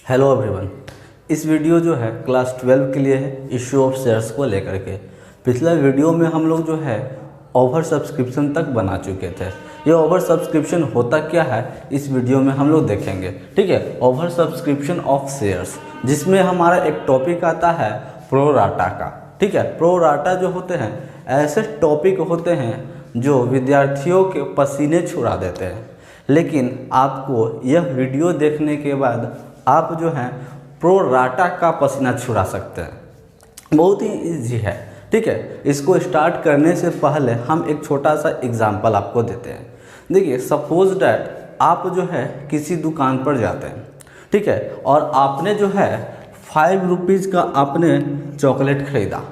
Hello everyone. इस video जो है क्लास 12 के लिए है, इशू ऑफ शेयर्स को लेकर के। पिछला वीडियो में हम लोग जो है ओवर सब्सक्रिप्शन तक बना चुके थे। ये ओवर सब्सक्रिप्शन होता क्या है इस वीडियो में हम लोग देखेंगे। ठीक है, ओवर सब्सक्रिप्शन ऑफ शेयर्स, जिसमें हमारा एक टॉपिक आता है प्रो राटा का। ठीक है, प्रो राटा जो होते हैं ऐसे टॉपिक होते हैं जो विद्यार्थियों के पसीने छुड़ा देते हैं, लेकिन आपको यह वीडियो देखने के बाद आप जो हैं प्रो राटा का पसीना छुड़ा सकते हैं। बहुत ही ईजी है। ठीक है, इसको स्टार्ट करने से पहले हम एक छोटा सा एग्जांपल आपको देते हैं। देखिए, सपोज डैट आप जो है किसी दुकान पर जाते हैं, ठीक है, और आपने जो है 5 रुपीज़ का आपने चॉकलेट खरीदा।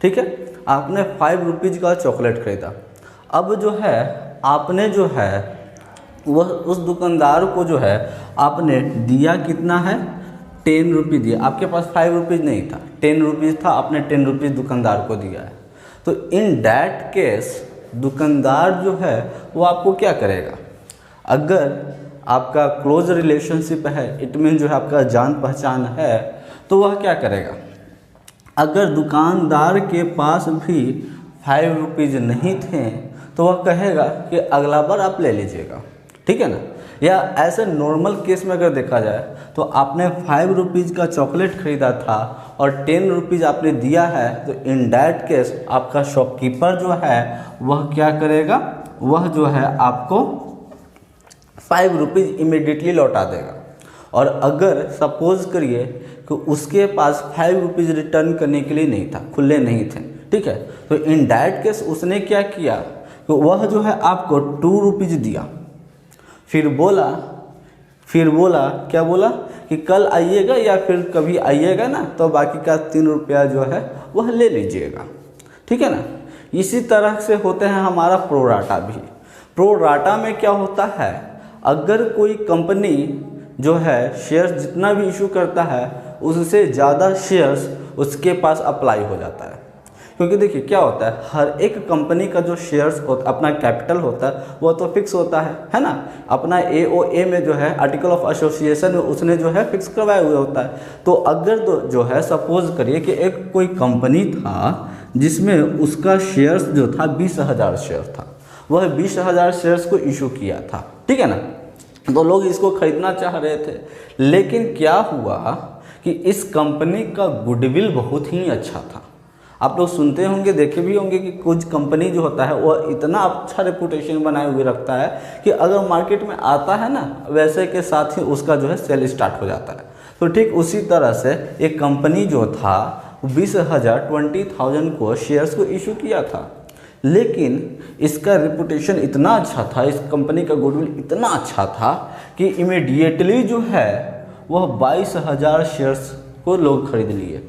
ठीक है, आपने 5 रुपीज़ का चॉकलेट खरीदा। अब जो है आपने जो है वह उस दुकानदार को जो है आपने दिया कितना है, 10 रुपये दिया। आपके पास 5 रुपीज़ नहीं था, 10 रुपीज़ था, आपने 10 रुपीज़ दुकानदार को दिया है। तो इन डैट केस दुकानदार जो है वो आपको क्या करेगा, अगर आपका क्लोज रिलेशनशिप है, इट मीन जो है आपका जान पहचान है, तो वह क्या करेगा, अगर दुकानदार के पास भी 5 रुपीज़ नहीं थे तो वह कहेगा कि अगला बार आप ले लीजिएगा। ठीक है ना। या ऐसे नॉर्मल केस में अगर देखा जाए तो आपने 5 रुपीज़ का चॉकलेट खरीदा था और 10 रुपीज़ आपने दिया है, तो इन डैट केस आपका शॉपकीपर जो है वह क्या करेगा, वह जो है आपको 5 रुपीज़ इमीडिएटली लौटा देगा। और अगर सपोज करिए कि उसके पास 5 रुपीज़ रिटर्न करने के लिए नहीं था, खुले नहीं थे, ठीक है, तो इन डैट केस उसने क्या किया कि वह जो है आपको 2 रुपीज़ दिया, फिर बोला क्या बोला कि कल आइएगा या फिर कभी आइएगा ना, तो बाकी का 3 रुपया जो है वह ले लीजिएगा। ठीक है ना। इसी तरह से होते हैं हमारा प्रो राटा भी। प्रो राटा में क्या होता है, अगर कोई कंपनी जो है शेयर्स जितना भी इशू करता है उससे ज़्यादा शेयर्स उसके पास अप्लाई हो जाता है। क्योंकि देखिए क्या होता है, हर एक कंपनी का जो शेयर्स अपना कैपिटल होता है वो तो फिक्स होता है ना। अपना AOA में जो है आर्टिकल ऑफ एसोसिएशन में उसने जो है फिक्स करवाया हुआ होता है। तो अगर तो जो है सपोज करिए कि एक कोई कंपनी था जिसमें उसका शेयर्स जो था 20,000 शेयर था, वह 20,000 शेयर्स को इशू किया था। ठीक है ना। तो लोग इसको खरीदना चाह रहे थे, लेकिन क्या हुआ कि इस कंपनी का गुडविल बहुत ही अच्छा था। आप लोग सुनते होंगे, देखे भी होंगे कि कुछ कंपनी जो होता है वह इतना अच्छा रेपुटेशन बनाए हुए रखता है कि अगर मार्केट में आता है ना, वैसे के साथ ही उसका जो है सेल स्टार्ट हो जाता है। तो ठीक उसी तरह से एक कंपनी जो था 20,000 को शेयर्स को इशू किया था, लेकिन इसका रेपुटेशन इतना अच्छा था, इस कंपनी का गुडविल इतना अच्छा था कि इमीडिएटली जो है वह 22,000 शेयर्स को लोग खरीद लिए।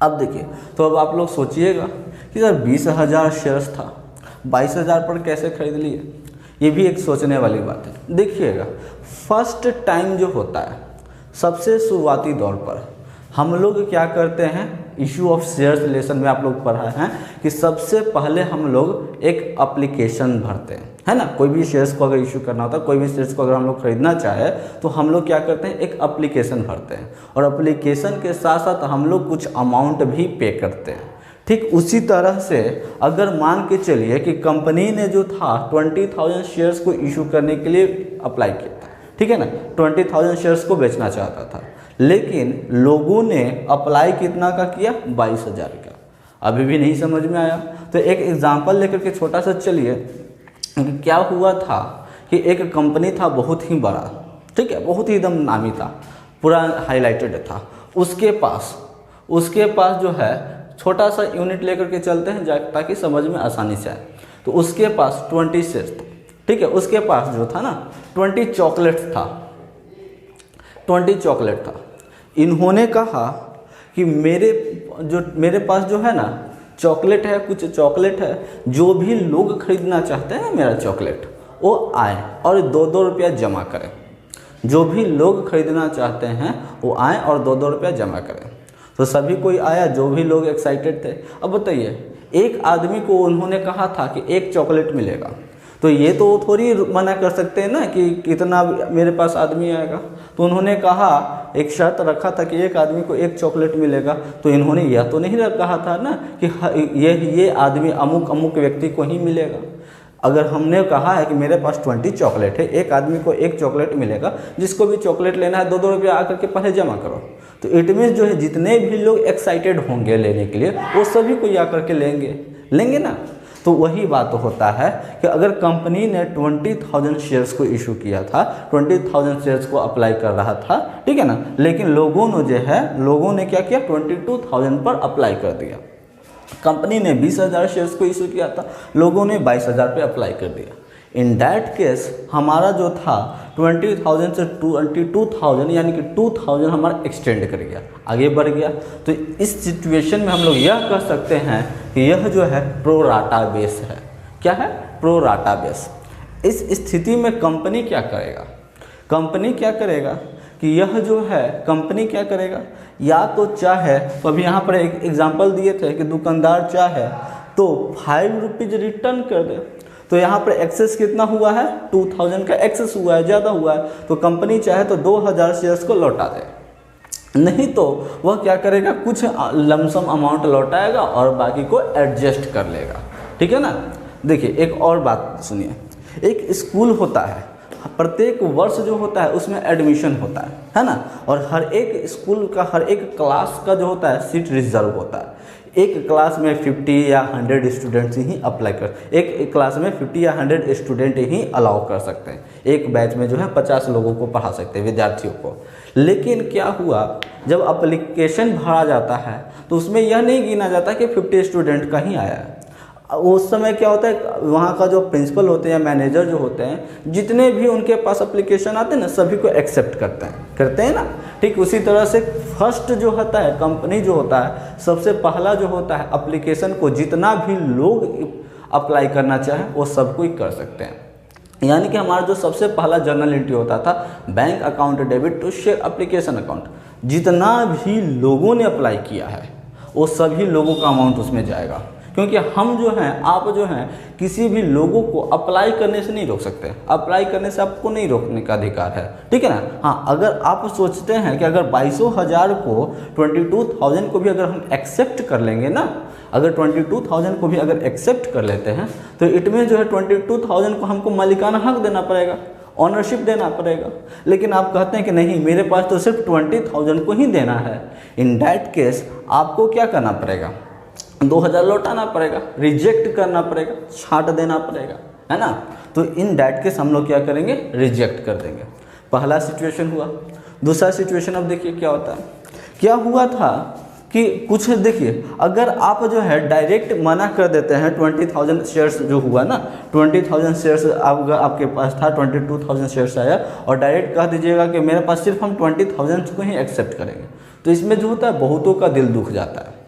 अब देखिए, तो अब आप लोग सोचिएगा कि सर 20,000 शेयर्स था, 22,000 पर कैसे खरीद लिए। ये भी एक सोचने वाली बात है। देखिएगा, फर्स्ट टाइम जो होता है, सबसे शुरुआती दौर पर हम लोग क्या करते हैं, इशू ऑफ शेयर्स लेसन में आप लोग पढ़ा है कि सबसे पहले हम लोग एक एप्लीकेशन भरते हैं, है ना। कोई भी शेयर्स को अगर इशू करना होता है, कोई भी शेयर्स को अगर हम लोग खरीदना चाहे तो हम लोग क्या करते हैं, एक एप्लीकेशन भरते हैं, और एप्लीकेशन के साथ साथ हम लोग कुछ अमाउंट भी पे करते हैं। ठीक उसी तरह से अगर मान के चलिए कि कंपनी ने जो था 20,000 शेयर्स को इशू करने के लिए अप्लाई किया था, ठीक है ना, 20,000 शेयर्स को बेचना चाहता था, लेकिन लोगों ने अप्लाई कितना का किया, 22,000 का। अभी भी नहीं समझ में आया तो एक एग्जांपल लेकर के छोटा सा चलिए। क्या हुआ था कि एक कंपनी था बहुत ही बड़ा, ठीक है, बहुत ही एकदम नामी था, पूरा हाईलाइटेड था। उसके पास जो है छोटा सा यूनिट लेकर के चलते हैं ताकि समझ में आसानी से आए। तो उसके पास 20 शेयर्स था, ठीक है, उसके पास जो था ना 20 चॉकलेट्स था, 20 चॉकलेट था। इन्होंने कहा कि मेरे पास जो है ना चॉकलेट है, कुछ चॉकलेट है, जो भी लोग खरीदना चाहते हैं मेरा चॉकलेट वो आए और 2-2 रुपया जमा करें। जो भी लोग खरीदना चाहते हैं वो आए और 2-2 रुपया जमा करें। तो सभी कोई आया, जो भी लोग एक्साइटेड थे। अब बताइए, एक आदमी को उन्होंने कहा था कि 1 चॉकलेट मिलेगा, तो ये तो वो थोड़ी मना कर सकते हैं ना कि कितना मेरे पास आदमी आएगा। तो उन्होंने कहा, एक शर्त रखा था कि एक आदमी को एक चॉकलेट मिलेगा। तो इन्होंने यह तो नहीं कहा था ना कि ये आदमी अमुक अमुक व्यक्ति को ही मिलेगा। अगर हमने कहा है कि मेरे पास 20 चॉकलेट है, एक आदमी को एक चॉकलेट मिलेगा, जिसको भी चॉकलेट लेना है 2-2 रुपया आकर के पहले जमा करो। तो इट मीन्स जो है जितने भी लोग एक्साइटेड होंगे लेने के लिए वो सभी को या करके लेंगे ना। तो वही बात होता है कि अगर कंपनी ने 20,000 शेयर्स को इशू किया था, 20,000 शेयर्स को अप्लाई कर रहा था, ठीक है ना, लेकिन लोगों ने क्या किया, 22,000 पर अप्लाई कर दिया। कंपनी ने 20,000 शेयर्स को इशू किया था, लोगों ने 22,000 पे अप्लाई कर दिया। इन दैट केस हमारा जो था 20,000 से 22,000 यानी कि 2,000 हमारा एक्सटेंड कर गया, आगे बढ़ गया। तो इस सिचुएशन में हम लोग यह कह सकते हैं कि यह जो है प्रो राटा बेस है। क्या है? Pro rata base. इस स्थिति में कंपनी क्या करेगा कि यह जो है कंपनी क्या करेगा, या तो चाहे, तो अभी यहाँ पर एक एग्जांपल दिए थे कि दुकानदार चाहे तो 5 रुपीज़ रिटर्न कर दे। तो यहाँ पर एक्सेस कितना हुआ है, 2,000 का एक्सेस हुआ है, ज़्यादा हुआ है। तो कंपनी चाहे तो 2,000 शेयर्स को लौटा दे, नहीं तो वह क्या करेगा, कुछ लमसम अमाउंट लौटाएगा और बाकी को एडजस्ट कर लेगा। ठीक है ना। देखिए एक और बात सुनिए, एक स्कूल होता है, प्रत्येक वर्ष जो होता है उसमें एडमिशन होता है ना, और हर एक स्कूल का हर एक क्लास का जो होता है सीट रिजर्व होता है। एक क्लास में 50 या 100 स्टूडेंट्स ही अप्लाई कर, एक क्लास में 50 या 100 स्टूडेंट ही अलाउ कर सकते हैं। एक बैच में जो है 50 लोगों को पढ़ा सकते हैं, विद्यार्थियों को। लेकिन क्या हुआ, जब एप्लीकेशन भरा जाता है तो उसमें यह नहीं गिना जाता कि 50 स्टूडेंट का ही आया है। उस समय क्या होता है, वहाँ का जो प्रिंसिपल होते हैं या मैनेजर जो होते हैं, जितने भी उनके पास एप्लीकेशन आते हैं ना, सभी को एक्सेप्ट करते हैं ना। ठीक उसी तरह से फर्स्ट जो होता है, कंपनी जो होता है, सबसे पहला जो होता है, एप्लीकेशन को जितना भी लोग अप्लाई करना चाहे वो सब कोई कर सकते हैं। यानी कि हमारा जो सबसे पहला जर्नल एंट्री होता था, bank account debit to share application account, जितना भी लोगों ने अप्लाई किया है वो सभी लोगों का अमाउंट उसमें जाएगा। क्योंकि हम जो हैं, आप जो हैं, किसी भी लोगों को अप्लाई करने से नहीं रोक सकते। अप्लाई करने से आपको नहीं रोकने का अधिकार है, ठीक है ना। हाँ, अगर आप सोचते हैं कि अगर 22,000 को 22,000 को भी अगर हम एक्सेप्ट कर लेंगे ना, अगर 22,000 को भी अगर एक्सेप्ट कर लेते हैं तो इट मीन जो है 22,000 को हमको मालिकाना हक देना पड़ेगा, ऑनरशिप देना पड़ेगा। लेकिन आप कहते हैं कि नहीं, मेरे पास तो सिर्फ 20,000 को ही देना है। इन दैट केस आपको क्या करना पड़ेगा, 2,000 लौटाना पड़ेगा, रिजेक्ट करना पड़ेगा, छांट देना पड़ेगा, है ना। तो इन दैट केस हम लोग क्या करेंगे, रिजेक्ट कर देंगे। पहला सिचुएशन हुआ। दूसरा सिचुएशन अब देखिए क्या होता है। क्या हुआ था कि कुछ देखिए, अगर आप जो है डायरेक्ट मना कर देते हैं, 20,000 शेयर्स जो हुआ ना, 20,000 शेयर्स आपके पास था, 22,000 शेयर्स आया, और डायरेक्ट कह दीजिएगा कि मेरे पास सिर्फ हम 20,000 को ही एक्सेप्ट करेंगे, तो इसमें जो होता है बहुतों का दिल दुख जाता है।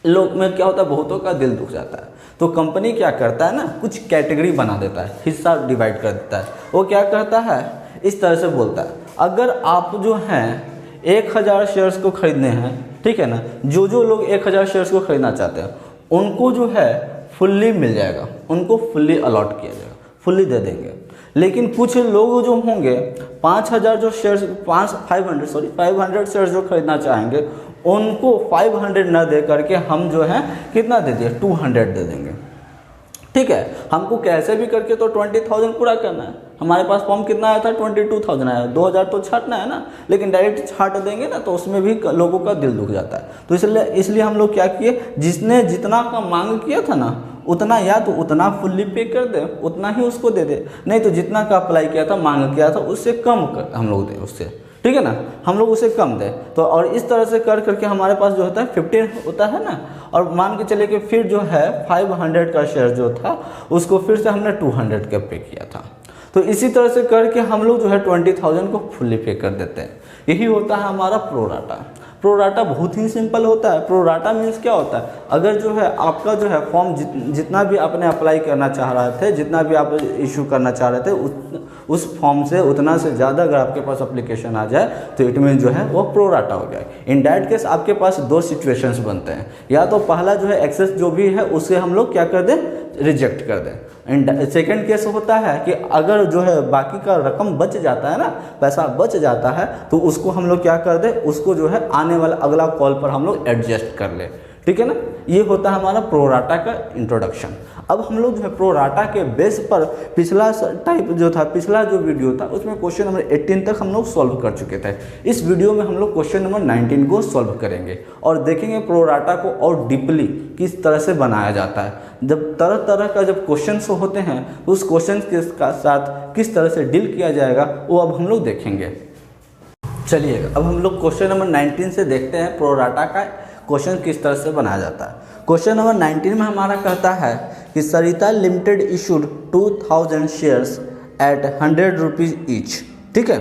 लोग में क्या होता है, बहुतों का दिल दुख जाता है। तो कंपनी क्या करता है ना, कुछ कैटेगरी बना देता है, हिस्सा डिवाइड कर देता है। वो क्या करता है, इस तरह से बोलता है, अगर आप जो हैं 1,000 शेयर्स को खरीदने हैं, ठीक है ना, जो लोग 1,000 शेयर्स को खरीदना चाहते हैं उनको जो है फुल्ली मिल जाएगा, उनको फुल्ली अलॉट किया जाएगा, फुल्ली दे देंगे। लेकिन कुछ लोग जो होंगे 5,000 जो शेयर्स 500 शेयर्स जो खरीदना चाहेंगे, उनको 500 न दे करके हम जो है कितना दे दिए, 200 दे देंगे। ठीक है, हमको कैसे भी करके तो 20,000 पूरा करना है। हमारे पास फॉर्म कितना आया था, 22,000 आया, 2,000 तो छाटना है ना, लेकिन डायरेक्ट छाट देंगे ना तो उसमें भी लोगों का दिल दुख जाता है। तो इसलिए हम लोग क्या किए, जिसने जितना का मांग किया था ना, उतना या तो उतना फुल्ली पे कर दे, उतना ही उसको दे दे, नहीं तो जितना का अप्लाई किया था, मांग किया था, उससे कम कर हम लोग दें उससे, ठीक है ना, हम लोग उसे कम दें। तो और इस तरह से कर करके हमारे पास जो होता है 15 होता है ना, और मान के चले कि फिर जो है 500 का शेयर जो था उसको फिर से हमने 200 का पे किया था। तो इसी तरह से करके हम लोग जो है 20,000 को फुल्ली पे कर देते हैं। यही होता है हमारा प्रोराटा। प्रोराटा बहुत ही सिंपल होता है। प्रोराटा मीन्स क्या होता है, अगर जो है आपका जो है फॉर्म जितना भी आपने अप्लाई करना चाह रहे थे, जितना भी आप इशू करना चाह रहे थे, उस फॉर्म से उतना से ज़्यादा अगर आपके पास एप्लीकेशन आ जाए तो इट मीन जो है वो प्रोराटा हो गया। इन दैट केस आपके पास 2 सिचुएशंस बनते हैं, या तो पहला जो है एक्सेस जो भी है उसे हम लोग क्या कर दें, रिजेक्ट कर दें, एंड सेकेंड केस होता है कि अगर जो है बाकी का रकम बच जाता है ना, पैसा बच जाता है, तो उसको हम लोग क्या कर दे, उसको जो है आने वाला अगला कॉल पर हम लोग एडजस्ट कर ले, ठीक है ना। ये होता है हमारा प्रोराटा का इंट्रोडक्शन। अब हम लोग जो है प्रोराटा के बेस पर पिछला टाइप जो था, पिछला जो वीडियो था उसमें क्वेश्चन नंबर 18 तक हम लोग सॉल्व कर चुके थे। इस वीडियो में हम लोग क्वेश्चन नंबर 19 को सॉल्व करेंगे और देखेंगे प्रोराटा को और डीपली किस तरह से बनाया जाता है। जब तरह तरह का जब क्वेश्चन होते हैं तो उस क्वेश्चन के साथ किस तरह से डील किया जाएगा वो अब हम लोग देखेंगे। चलिए अब हम लोग क्वेश्चन नंबर 19 से देखते हैं प्रोराटा का क्वेश्चन किस तरह से बनाया जाता है। क्वेश्चन नंबर 19 में हमारा कहता है कि Sarita limited issued 2000 shares at 100 rupees each, ठीक है,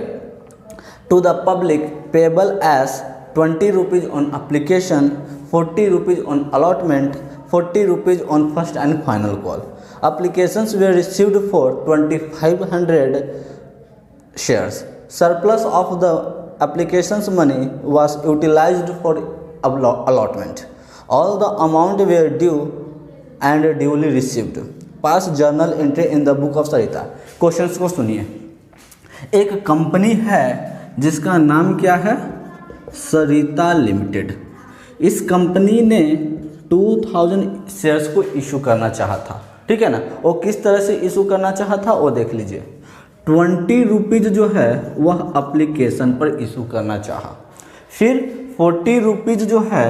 to the public payable as 20 rupees on application, 40 rupees on allotment, 40 rupees on first and final call. Applications were received for 2500 shares. Surplus of the applications money was utilized for allotment. All the amount were due and duly received. Pass journal entry in the book of Sarita. Questions को सुनिए। एक company है जिसका नाम क्या है, सरिता limited. इस company ने 2000 शेयर्स को इशू करना चाहा था, ठीक है ना। वो किस तरह से इशू करना चाहा था वो देख लीजिए। 20 रुपीज़ जो है वह एप्लीकेशन पर इशू करना चाहा, फिर 40 रुपीज़ जो है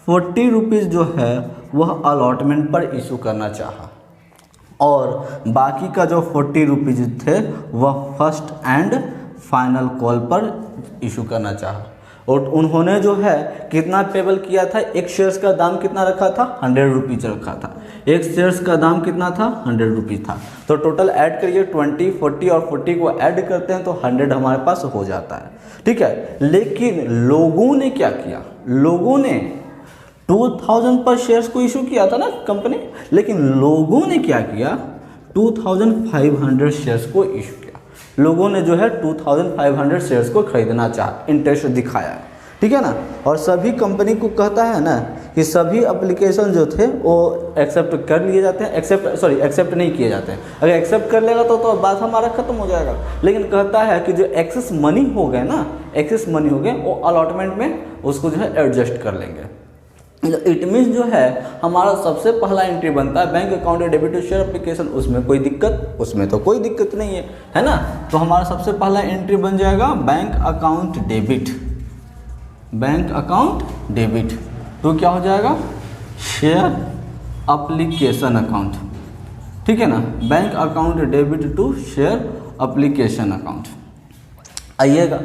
40 रुपीज़ जो है वह अलॉटमेंट पर इशू करना चाहा और बाकी का जो 40 रुपीज़ थे वह फर्स्ट एंड फाइनल कॉल पर इशू करना चाहा। और उन्होंने जो है कितना पेबल किया था, एक शेयर्स का दाम कितना रखा था, 100 रुपीज़ रखा था। एक शेयर्स का दाम कितना था, 100 रुपीज़ था। तो टोटल ऐड करिए 20, 40 और 40 को ऐड करते हैं तो 100 हमारे पास हो जाता है, ठीक है। लेकिन लोगों ने क्या किया, लोगों ने 2000 पर शेयर्स को इशू किया था ना कंपनी, लेकिन लोगों ने क्या किया, 2500 शेयर्स को इशू किया। लोगों ने जो है 2500 शेयर्स को खरीदना चाहा, इंटरेस्ट दिखाया, ठीक है ना। और सभी कंपनी को कहता है ना कि सभी एप्लीकेशन जो थे वो एक्सेप्ट कर लिए जाते हैं, एक्सेप्ट नहीं किए जाते हैं। अगर एक्सेप्ट कर लेगा तो बात हमारा खत्म हो जाएगा। लेकिन कहता है कि जो एक्सेस मनी हो गए ना, एक्सेस मनी हो गए वो अलॉटमेंट में उसको जो है एडजस्ट कर लेंगे। इट मीन्स जो है हमारा सबसे पहला एंट्री बनता है bank account debit to share application. उसमें कोई दिक्कत, उसमें तो कोई दिक्कत नहीं है ना। तो हमारा सबसे पहला एंट्री बन जाएगा bank account debit, bank account debit तो क्या हो जाएगा, शेयर एप्लीकेशन अकाउंट, ठीक है ना। Bank account debit to share application account. आइएगा,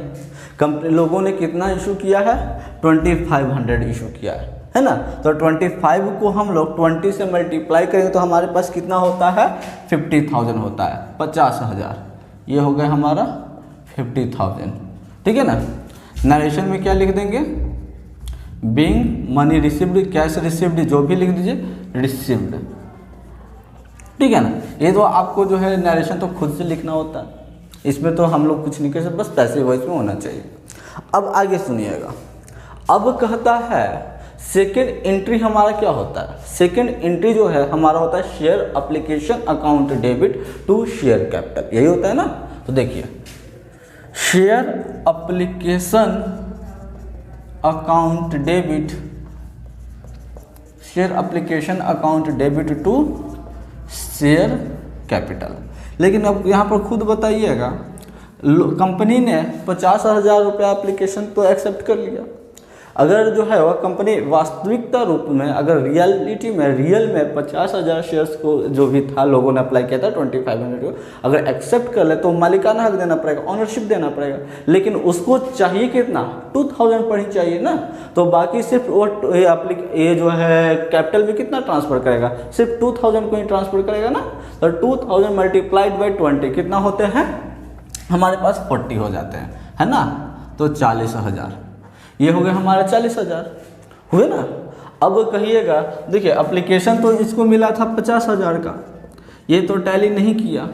कंपनी लोगों ने कितना इशू किया है, 2500 इशू किया है ना। तो 25 को हम लोग 20 से मल्टीप्लाई करेंगे तो हमारे पास कितना होता है, 50,000 होता है, 50,000। ये हो गया हमारा 50,000, ठीक है ना। नरेशन में क्या लिख देंगे, being money received, cash received, जो भी लिख दीजिए, रिसीव्ड, ठीक है ना। ये तो आपको जो है नरेशन तो खुद से लिखना होता है, इसमें तो हम लोग कुछ नहीं कर सकते, बस पैसे वॉइस में होना चाहिए। अब आगे सुनिएगा, अब कहता है सेकेंड एंट्री हमारा क्या होता है। सेकेंड एंट्री जो है हमारा होता है share application account debit to share capital, यही होता है ना। तो देखिए, share application account debit, share application account debit to share capital. लेकिन अब यहाँ पर खुद बताइएगा, कंपनी ने 50,000 रुपया एप्लीकेशन तो एक्सेप्ट कर लिया। अगर जो है वह कंपनी वास्तविकता रूप में, अगर रियल में 50,000 शेयर्स को जो भी था लोगों ने अप्लाई किया था 2500 को, अगर एक्सेप्ट कर ले तो मालिकाना हक देना पड़ेगा, ऑनरशिप देना पड़ेगा। लेकिन उसको चाहिए कितना, 2000 पर ही चाहिए ना। तो बाकी सिर्फ वो ये जो है कैपिटल भी कितना ट्रांसफ़र करेगा, सिर्फ 2000 को ही ट्रांसफ़र करेगा ना। तो 2000 मल्टीप्लाइड बाई 20 कितना होते हैं हमारे पास, 40 हो जाते हैं, है ना। तो 40,000, ये हो गया हमारा 40,000 हुए ना। अब कहिएगा, देखिए एप्लीकेशन तो इसको मिला था 50,000 का, ये तो टैली नहीं किया,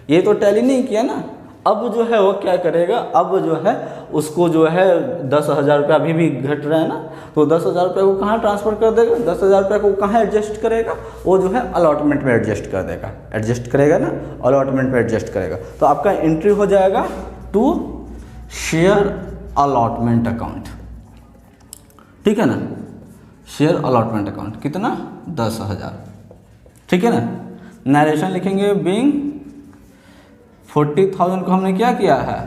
ये तो टैली नहीं किया ना। अब जो है वो क्या करेगा, अब जो है उसको जो है 10,000 रुपये अभी भी घट रहा है ना, तो 10,000 रुपये को कहाँ ट्रांसफ़र कर देगा, 10,000 रुपये को कहाँ एडजस्ट करेगा, वो जो है अलॉटमेंट में एडजस्ट कर देगा, एडजस्ट करेगा ना, अलॉटमेंट में एडजस्ट करेगा। तो आपका एंट्री हो जाएगा टू शेयर अलॉटमेंट अकाउंट, ठीक है ना, शेयर अलॉटमेंट अकाउंट कितना 10,000, ठीक है ना। नरेशन लिखेंगे बीइंग 40,000 को हमने क्या किया है,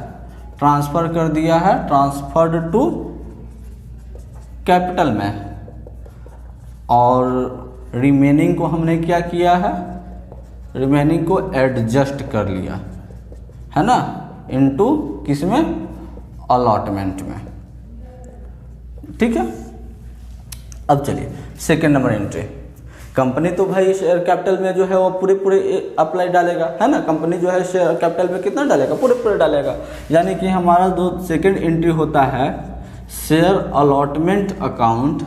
ट्रांसफ़र कर दिया है, ट्रांसफर्ड टू कैपिटल में, और रिमेनिंग को हमने क्या किया है, रिमेनिंग को एडजस्ट कर लिया है ना, इनटू किस में, अलॉटमेंट में, ठीक है। अब चलिए सेकेंड नंबर एंट्री, कंपनी तो भाई शेयर कैपिटल में जो है वो पूरे अप्लाई डालेगा, है ना, कंपनी जो है शेयर कैपिटल में कितना डालेगा, पूरे डालेगा, यानी कि हमारा जो सेकेंड एंट्री होता है share allotment account,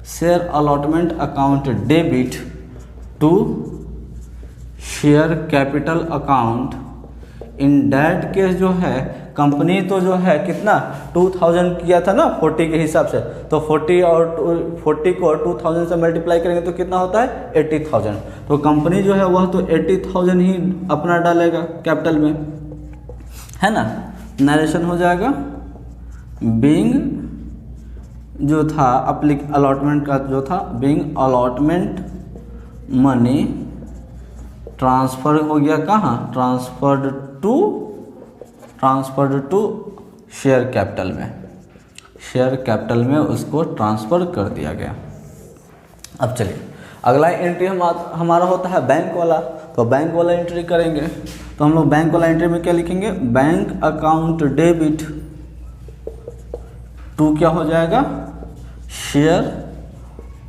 share allotment account debit to share capital account. In that case जो है कंपनी तो जो है कितना 2,000 किया था ना 40 के हिसाब से, तो 40 को 2,000 से मल्टीप्लाई करेंगे तो कितना होता है 80,000। तो कंपनी जो है वह तो 80,000 ही अपना डालेगा कैपिटल में, है ना। नरेशन हो जाएगा बीइंग जो था अलॉटमेंट का जो था, बीइंग अलॉटमेंट मनी ट्रांसफ़र हो गया कहाँ, ट्रांसफर्ड टू शेयर कैपिटल में, शेयर कैपिटल में उसको ट्रांसफ़र कर दिया गया। अब चलिए अगला एंट्री हमारा होता है बैंक वाला, तो बैंक वाला एंट्री करेंगे तो हम लोग बैंक वाला एंट्री में क्या लिखेंगे, बैंक अकाउंट डेबिट टू क्या हो जाएगा, शेयर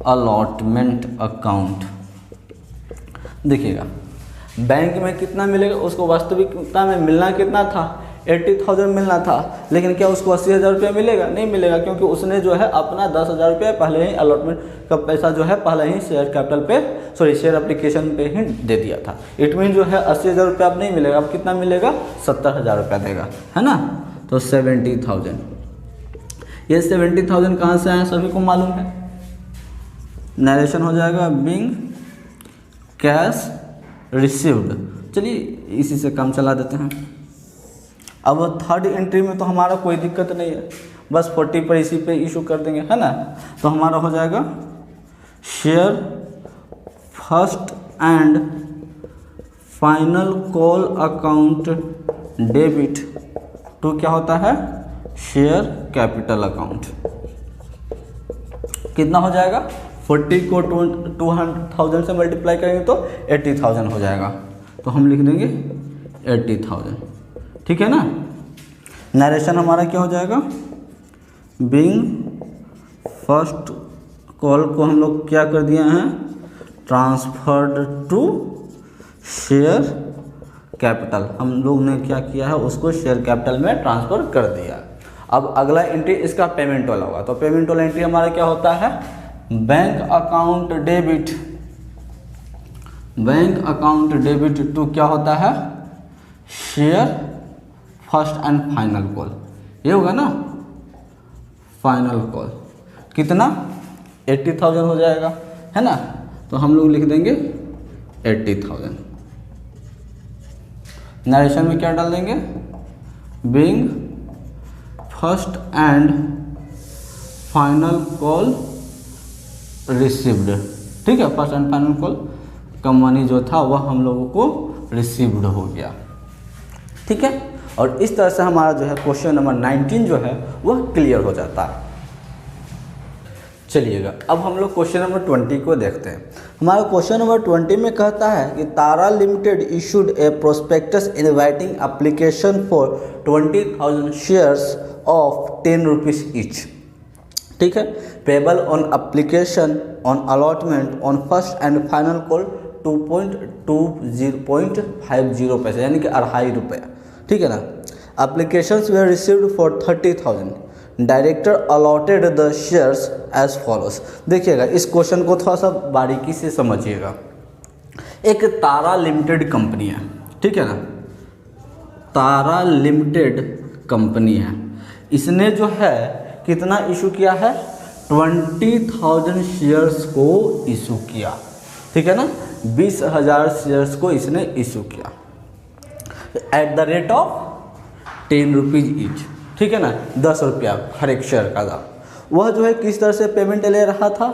अलॉटमेंट अकाउंट। देखिएगा बैंक में कितना मिलेगा, उसको वास्तविकता में मिलना कितना था 80,000 मिलना था, लेकिन क्या उसको 80,000 रुपया मिलेगा, नहीं मिलेगा, क्योंकि उसने जो है अपना 10,000 रुपया पहले ही अलॉटमेंट का पैसा जो है पहले ही शेयर कैपिटल पे शेयर एप्लीकेशन पे ही दे दिया था। इट मीन जो है 80,000 रुपया अब नहीं मिलेगा, अब कितना मिलेगा 70,000 रुपया देगा, है ना। तो 70,000, ये 70,000 कहाँ से आया सभी को मालूम है। नरेशन हो जाएगा बीइंग कैश रिसीव्ड। चलिए इसी से काम चला देते हैं। अब थर्ड एंट्री में तो हमारा कोई दिक्कत नहीं है, बस 40 पर इसी पे इशू कर देंगे, है ना। तो हमारा हो जाएगा share first and final call account debit to क्या होता है, शेयर कैपिटल अकाउंट। कितना हो जाएगा, 40 को 200,000 से मल्टीप्लाई करेंगे तो 80,000 हो जाएगा, तो हम लिख देंगे 80,000, ठीक है ना। नरेशन हमारा क्या हो जाएगा, बीइंग फर्स्ट कॉल को हम लोग क्या कर दिए हैं, ट्रांसफर्ड टू शेयर कैपिटल, हम लोग ने क्या किया है उसको शेयर कैपिटल में ट्रांसफ़र कर दिया। अब अगला एंट्री इसका पेमेंट वाला होगा, तो पेमेंट वाला एंट्री हमारा क्या होता है, bank account debit, bank account debit to क्या होता है, share first and final call, ये होगा ना, फाइनल कॉल। कितना 80,000 हो जाएगा, है ना। तो हम लोग लिख देंगे 80,000। नरेशन में क्या डाल देंगे, being first and final call received, ठीक है। फर्स्ट एंड फाइनल कॉल का मनी जो था वह हम लोगों को रिसीव्ड हो गया, ठीक है। और इस तरह से हमारा जो है क्वेश्चन नंबर 19 जो है वह क्लियर हो जाता है। चलिएगा अब हम लोग क्वेश्चन नंबर 20 को देखते हैं। हमारा क्वेश्चन नंबर 20 में कहता है कि Tara limited issued a prospectus inviting application for 20,000 shares of 10 rupees each, ठीक है, payable on application on allotment on first and final call 2.50 पैसे, यानी कि 2.5 रुपया, ठीक है ना। Applications were received for 30,000, director allotted the shares as follows. देखिएगा इस क्वेश्चन को थोड़ा सा बारीकी से समझिएगा। एक तारा लिमिटेड कंपनी है, ठीक है ना, तारा लिमिटेड कंपनी है, इसने जो है कितना इशू किया है, 20,000 शेयर्स को इशू किया, ठीक है ना, 20,000 शेयर्स को इसने इशू किया at the rate of 10 rupees each, ठीक है ना, 10 रुपया हर एक शेयर का दाम। वह जो है किस तरह से पेमेंट ले रहा था,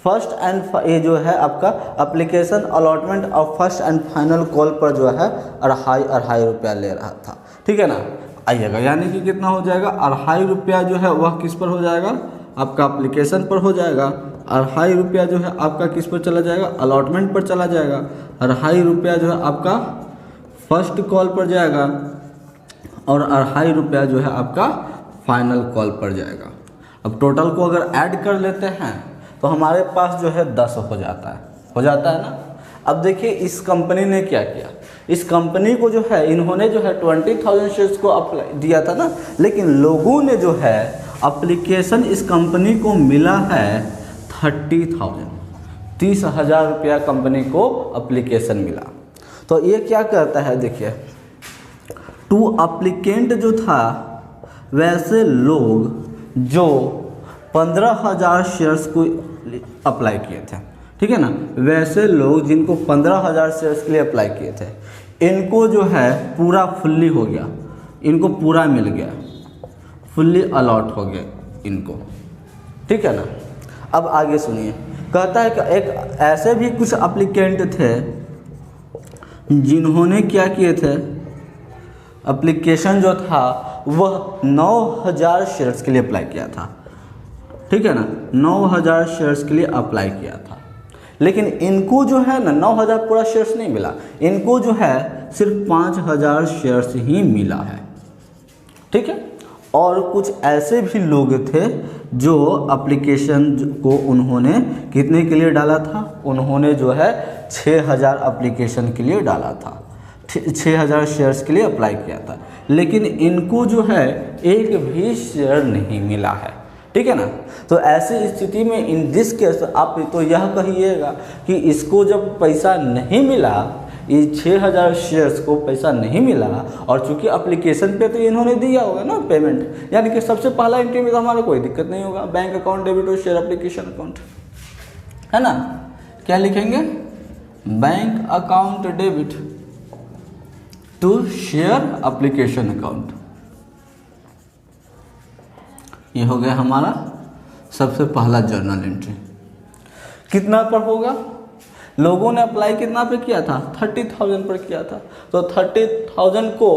फर्स्ट एंड ये जो है आपका एप्लीकेशन अलॉटमेंट और फर्स्ट एंड फाइनल कॉल पर जो है 2.5 रुपया ले रहा था, ठीक है ना। आइएगा, यानी कि कितना हो जाएगा, 2.5 रुपया जो है वह किस पर हो जाएगा, आपका एप्लीकेशन पर हो जाएगा, 2.5 रुपया जो है आपका किस पर चला जाएगा, अलॉटमेंट पर चला जाएगा, 2.5 रुपया जो है आपका फर्स्ट कॉल पर जाएगा और 2.5 रुपया जो है आपका फाइनल कॉल पर जाएगा। अब टोटल को अगर ऐड कर लेते हैं तो हमारे पास जो है 10 हो जाता है ना। अब देखिए इस कंपनी ने क्या किया, इस कंपनी को जो है इन्होंने जो है 20,000 शेयर्स को अप्लाई दिया था ना, लेकिन लोगों ने जो है एप्लीकेशन इस कंपनी को मिला है 30,000, 30,000 रुपया कंपनी को एप्लीकेशन मिला। तो ये क्या करता है, देखिए टू एप्लीकेंट जो था, वैसे लोग जो 15,000 शेयर्स को अप्लाई किए थे, ठीक है ना, वैसे लोग जिनको 15,000 शेयर्स के लिए अप्लाई किए थे, इनको जो है पूरा फुल्ली हो गया, इनको पूरा मिल गया, फुल्ली अलॉट हो गया इनको, ठीक है ना। अब आगे सुनिए, कहता है कि एक ऐसे भी कुछ एप्लीकेंट थे जिन्होंने क्या किए थे, एप्लीकेशन जो था वह 9,000 शेयर्स के लिए अप्लाई किया था, ठीक है ना, 9,000 शेयर्स के लिए अप्लाई किया था, लेकिन इनको जो है ना 9,000 पूरा शेयर्स नहीं मिला, इनको जो है सिर्फ 5,000 शेयर्स ही मिला है, ठीक है। और कुछ ऐसे भी लोग थे जो एप्लीकेशन को उन्होंने कितने के लिए डाला था, उन्होंने जो है 6,000 एप्लीकेशन के लिए डाला था, 6,000 शेयर्स के लिए अप्लाई किया था, लेकिन इनको जो है एक भी शेयर नहीं मिला है, ठीक है ना। तो ऐसी स्थिति में इन दिस केस आप तो यह कहिएगा कि इसको जब पैसा नहीं मिला, ये 6,000 शेयर्स को पैसा नहीं मिला, और चूंकि एप्लीकेशन पे तो इन्होंने दिया होगा ना पेमेंट, यानी कि सबसे पहला एंट्री में तो हमारा कोई दिक्कत नहीं होगा, बैंक अकाउंट डेबिट और शेयर एप्लीकेशन अकाउंट, है ना। क्या लिखेंगे, bank account debit to share application account, ये हो गया हमारा सबसे पहला जर्नल एंट्री। कितना पर होगा, लोगों ने अप्लाई कितना पे किया था, 30,000 पर किया था, तो 30,000 को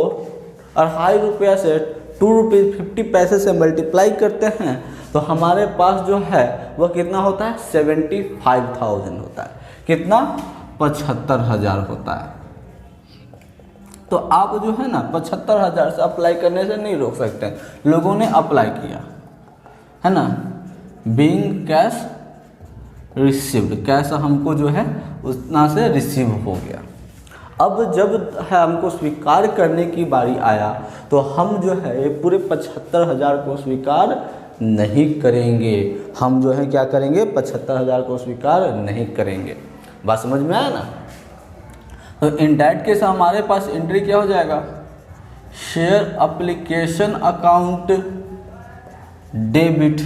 2.5 रुपया से 2.50 से मल्टीप्लाई करते हैं तो हमारे पास जो है वह कितना होता है, 75,000 होता है, कितना, 75,000 होता है। तो आप जो है ना 75,000 से अप्लाई करने से नहीं रोक सकते, लोगों ने अप्लाई किया है ना, बीइंग कैश रिसीव्ड, कैश हमको जो है उतना से रिसीव हो गया। अब जब है हमको स्वीकार करने की बारी आया तो हम जो है ये पूरे 75,000 को स्वीकार नहीं करेंगे, हम जो है क्या करेंगे, 75,000 को स्वीकार नहीं करेंगे। बात समझ में आया ना। तो इन दैट केस हमारे पास एंट्री क्या हो जाएगा, share application account debit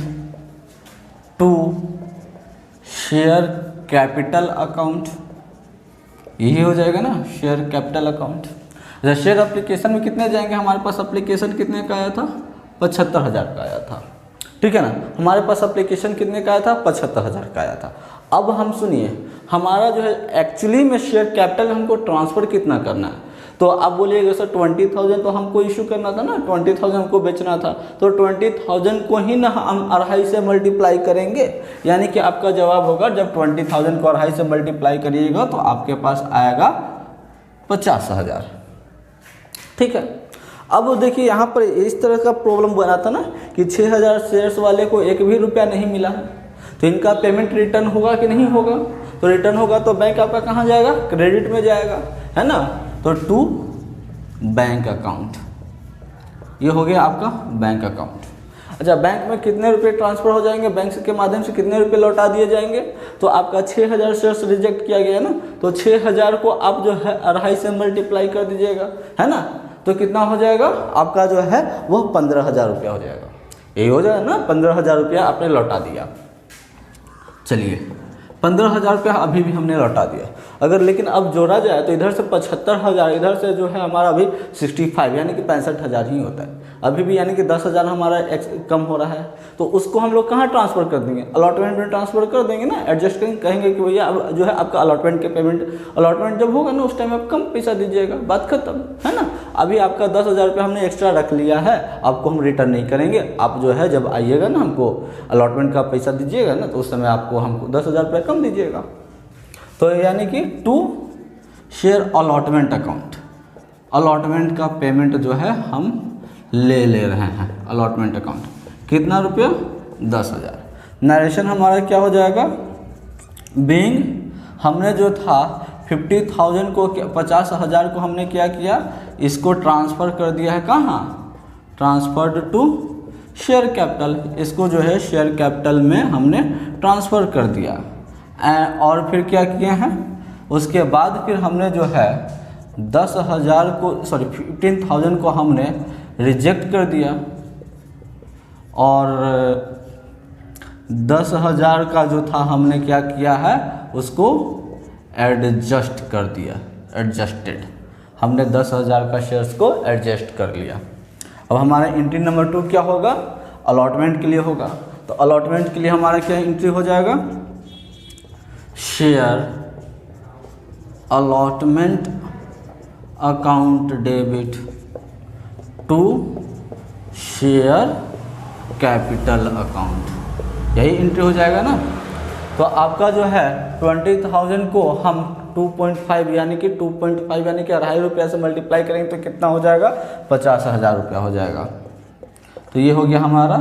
to share capital account, यही हो जाएगा ना, शेयर कैपिटल अकाउंट। अच्छा, शेयर एप्लीकेशन में कितने जाएंगे, हमारे पास एप्लीकेशन कितने का आया था, 75,000 का आया था, ठीक है ना, हमारे पास एप्लीकेशन कितने का आया था, 75,000 का आया था। अब हम सुनिए, हमारा जो है एक्चुअली में शेयर कैपिटल हमको ट्रांसफ़र कितना करना है, तो आप बोलिएगा सर 20,000 तो हमको इशू करना था ना, 20,000 हमको बेचना था, तो 20,000 को ही ना हम 2.5 से मल्टीप्लाई करेंगे, यानी कि आपका जवाब होगा, जब 20,000 को 2.5 से मल्टीप्लाई करिएगा तो आपके पास आएगा 50,000, ठीक है। अब देखिए यहाँ पर इस तरह का प्रॉब्लम बना था ना कि 6,000 शेयर्स वाले को एक भी रुपया नहीं मिला है, तो इनका पेमेंट रिटर्न होगा कि नहीं होगा, तो रिटर्न होगा तो बैंक आपका कहाँ जाएगा, क्रेडिट में जाएगा, है ना। तो टू बैंक अकाउंट, ये हो गया आपका बैंक अकाउंट। अच्छा, बैंक में कितने रुपए ट्रांसफ़र हो जाएंगे, बैंक के माध्यम से कितने रुपए लौटा दिए जाएंगे, तो आपका 6,000 शेयर्स रिजेक्ट किया गया ना, तो 6,000 को आप जो है 2.5 से मल्टीप्लाई कर दीजिएगा, है ना, तो कितना हो जाएगा आपका जो है वह 15,000 रुपया हो जाएगा। यही हो जाएगा ना, 15,000 रुपया आपने लौटा दिया। चलिए 15,000 रुपया अभी भी हमने लौटा दिया। अगर लेकिन अब जोड़ा जाए तो इधर से 75,000, इधर से जो है हमारा अभी 65 यानी कि 65,000 ही होता है अभी भी, यानी कि 10,000 हमारा कम हो रहा है। तो उसको हम लोग कहाँ ट्रांसफ़र कर देंगे, अलॉटमेंट में ट्रांसफ़र कर देंगे ना, एडजस्ट करेंगे, कहेंगे कि भैया अब जो है आपका अलॉटमेंट के पेमेंट, अलॉटमेंट जब होगा ना उस टाइम आप कम पैसा दीजिएगा, बात खत्म है ना। अभी आपका 10,000 रुपया हमने एक्स्ट्रा रख लिया है, आपको हम रिटर्न नहीं करेंगे। आप जो है जब आइएगा ना हमको अलॉटमेंट का पैसा दीजिएगा ना, तो उस समय आपको हमको 10,000 रुपया कम दीजिएगा। तो यानी कि to share allotment account, allotment का पेमेंट जो है हम ले रहे हैं। अलॉटमेंट अकाउंट कितना रुपया, 10,000। नरेशन हमारा क्या हो जाएगा, बीइंग हमने जो था 50,000 को 50,000 को हमने क्या किया, इसको ट्रांसफ़र कर दिया है कहाँ, ट्रांसफर्ड टू शेयर कैपिटल। इसको जो है शेयर कैपिटल में हमने ट्रांसफ़र कर दिया। और फिर क्या किए हैं, उसके बाद फिर हमने जो है 10,000 को 15,000 को हमने रिजेक्ट कर दिया और 10,000 का जो था हमने क्या किया है उसको एडजस्ट कर दिया, एडजस्टेड। हमने 10,000 का शेयर्स को एडजस्ट कर लिया। अब हमारा एंट्री नंबर 2 क्या होगा, अलॉटमेंट के लिए होगा। तो अलॉटमेंट के लिए हमारा क्या एंट्री हो जाएगा, share allotment account debit to share capital account, यही एंट्री हो जाएगा ना। तो आपका जो है 20,000 को हम 2.5 यानी कि 2.5 यानी कि 2.5 रुपया से मल्टीप्लाई करेंगे तो कितना हो जाएगा, 50,000 रुपया हो जाएगा। तो ये हो गया हमारा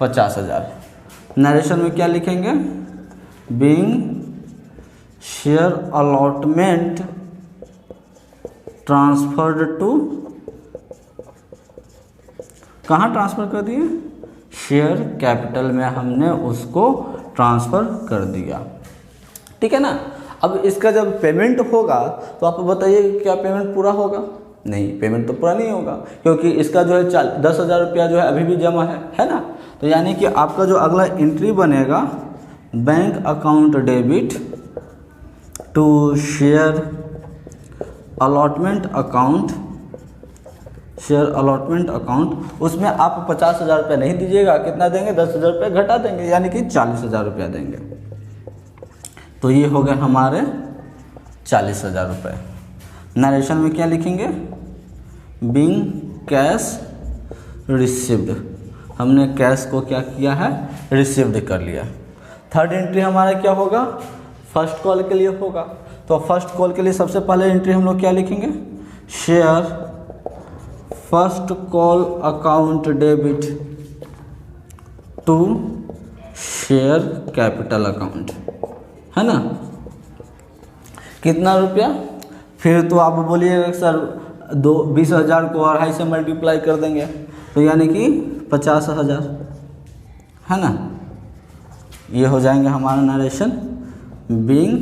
50,000। नरेशन में क्या लिखेंगे, being share allotment transferred to, कहाँ ट्रांसफ़र कर दिए, शेयर कैपिटल में हमने उसको ट्रांसफ़र कर दिया, ठीक है ना। अब इसका जब पेमेंट होगा तो आप बताइए क्या पेमेंट पूरा होगा, नहीं पेमेंट तो पूरा नहीं होगा, क्योंकि इसका जो है 10,000 रुपया जो है अभी भी जमा है ना। तो यानी कि आपका जो अगला एंट्री बनेगा, bank account debit to share allotment account, share allotment account. उसमें आप 50,000 रुपये नहीं दीजिएगा, कितना देंगे, 10,000 रुपये घटा देंगे, यानी कि 40,000 रुपया देंगे। तो ये हो गए हमारे 40,000 रुपये। नरेशन में क्या लिखेंगे, बीइंग कैश रिसीव्ड, हमने कैश को क्या किया है, रिसीव्ड कर लिया। थर्ड एंट्री हमारा क्या होगा, फर्स्ट कॉल के लिए होगा। तो फर्स्ट कॉल के लिए सबसे पहले एंट्री हम लोग क्या लिखेंगे, share first call account debit to share capital account, है ना। कितना रुपया, फिर तो आप बोलिए सर 20,000 को 2.5 से मल्टीप्लाई कर देंगे तो यानी कि 50,000, है ना। ये हो जाएंगे हमारा नरेशन, बीइंग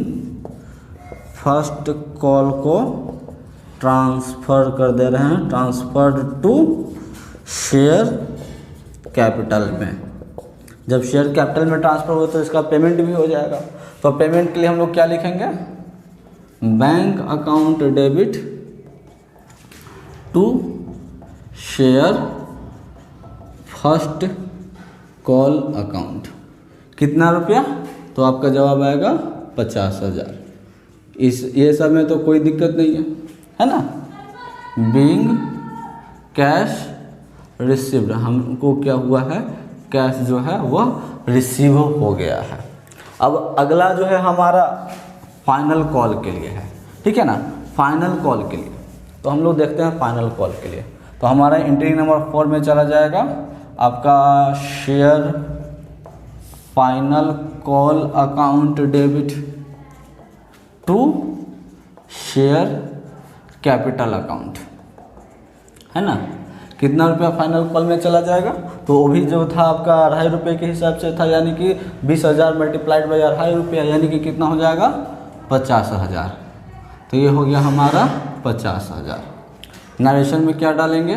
फर्स्ट कॉल को ट्रांसफ़र कर दे रहे हैं, ट्रांसफर्ड टू शेयर कैपिटल में। जब शेयर कैपिटल में ट्रांसफ़र हो तो इसका पेमेंट भी हो जाएगा। तो पेमेंट के लिए हम लोग क्या लिखेंगे, bank account debit to share first call account. कितना रुपया, तो आपका जवाब आएगा 50,000। ये सब में तो कोई दिक्कत नहीं है ना। बीइंग कैश रिसीव्ड, हमको क्या हुआ है, कैश जो है वह रिसीव हो गया है। अब अगला जो है हमारा फाइनल कॉल के लिए है, ठीक है ना। फाइनल कॉल के लिए तो हम लोग देखते हैं फाइनल कॉल के लिए। तो हमारा एंट्री नंबर 4 में चला जाएगा आपका share final call account debit to share capital account, है ना। कितना रुपया फाइनल कॉल में चला जाएगा, तो वो भी जो था आपका 2.5 रुपये के हिसाब से था, यानी कि 20,000 मल्टीप्लाइड बाई 2.5 रुपया, यानी कि कितना हो जाएगा 50,000। तो ये हो गया हमारा 50,000। नरेशन में क्या डालेंगे,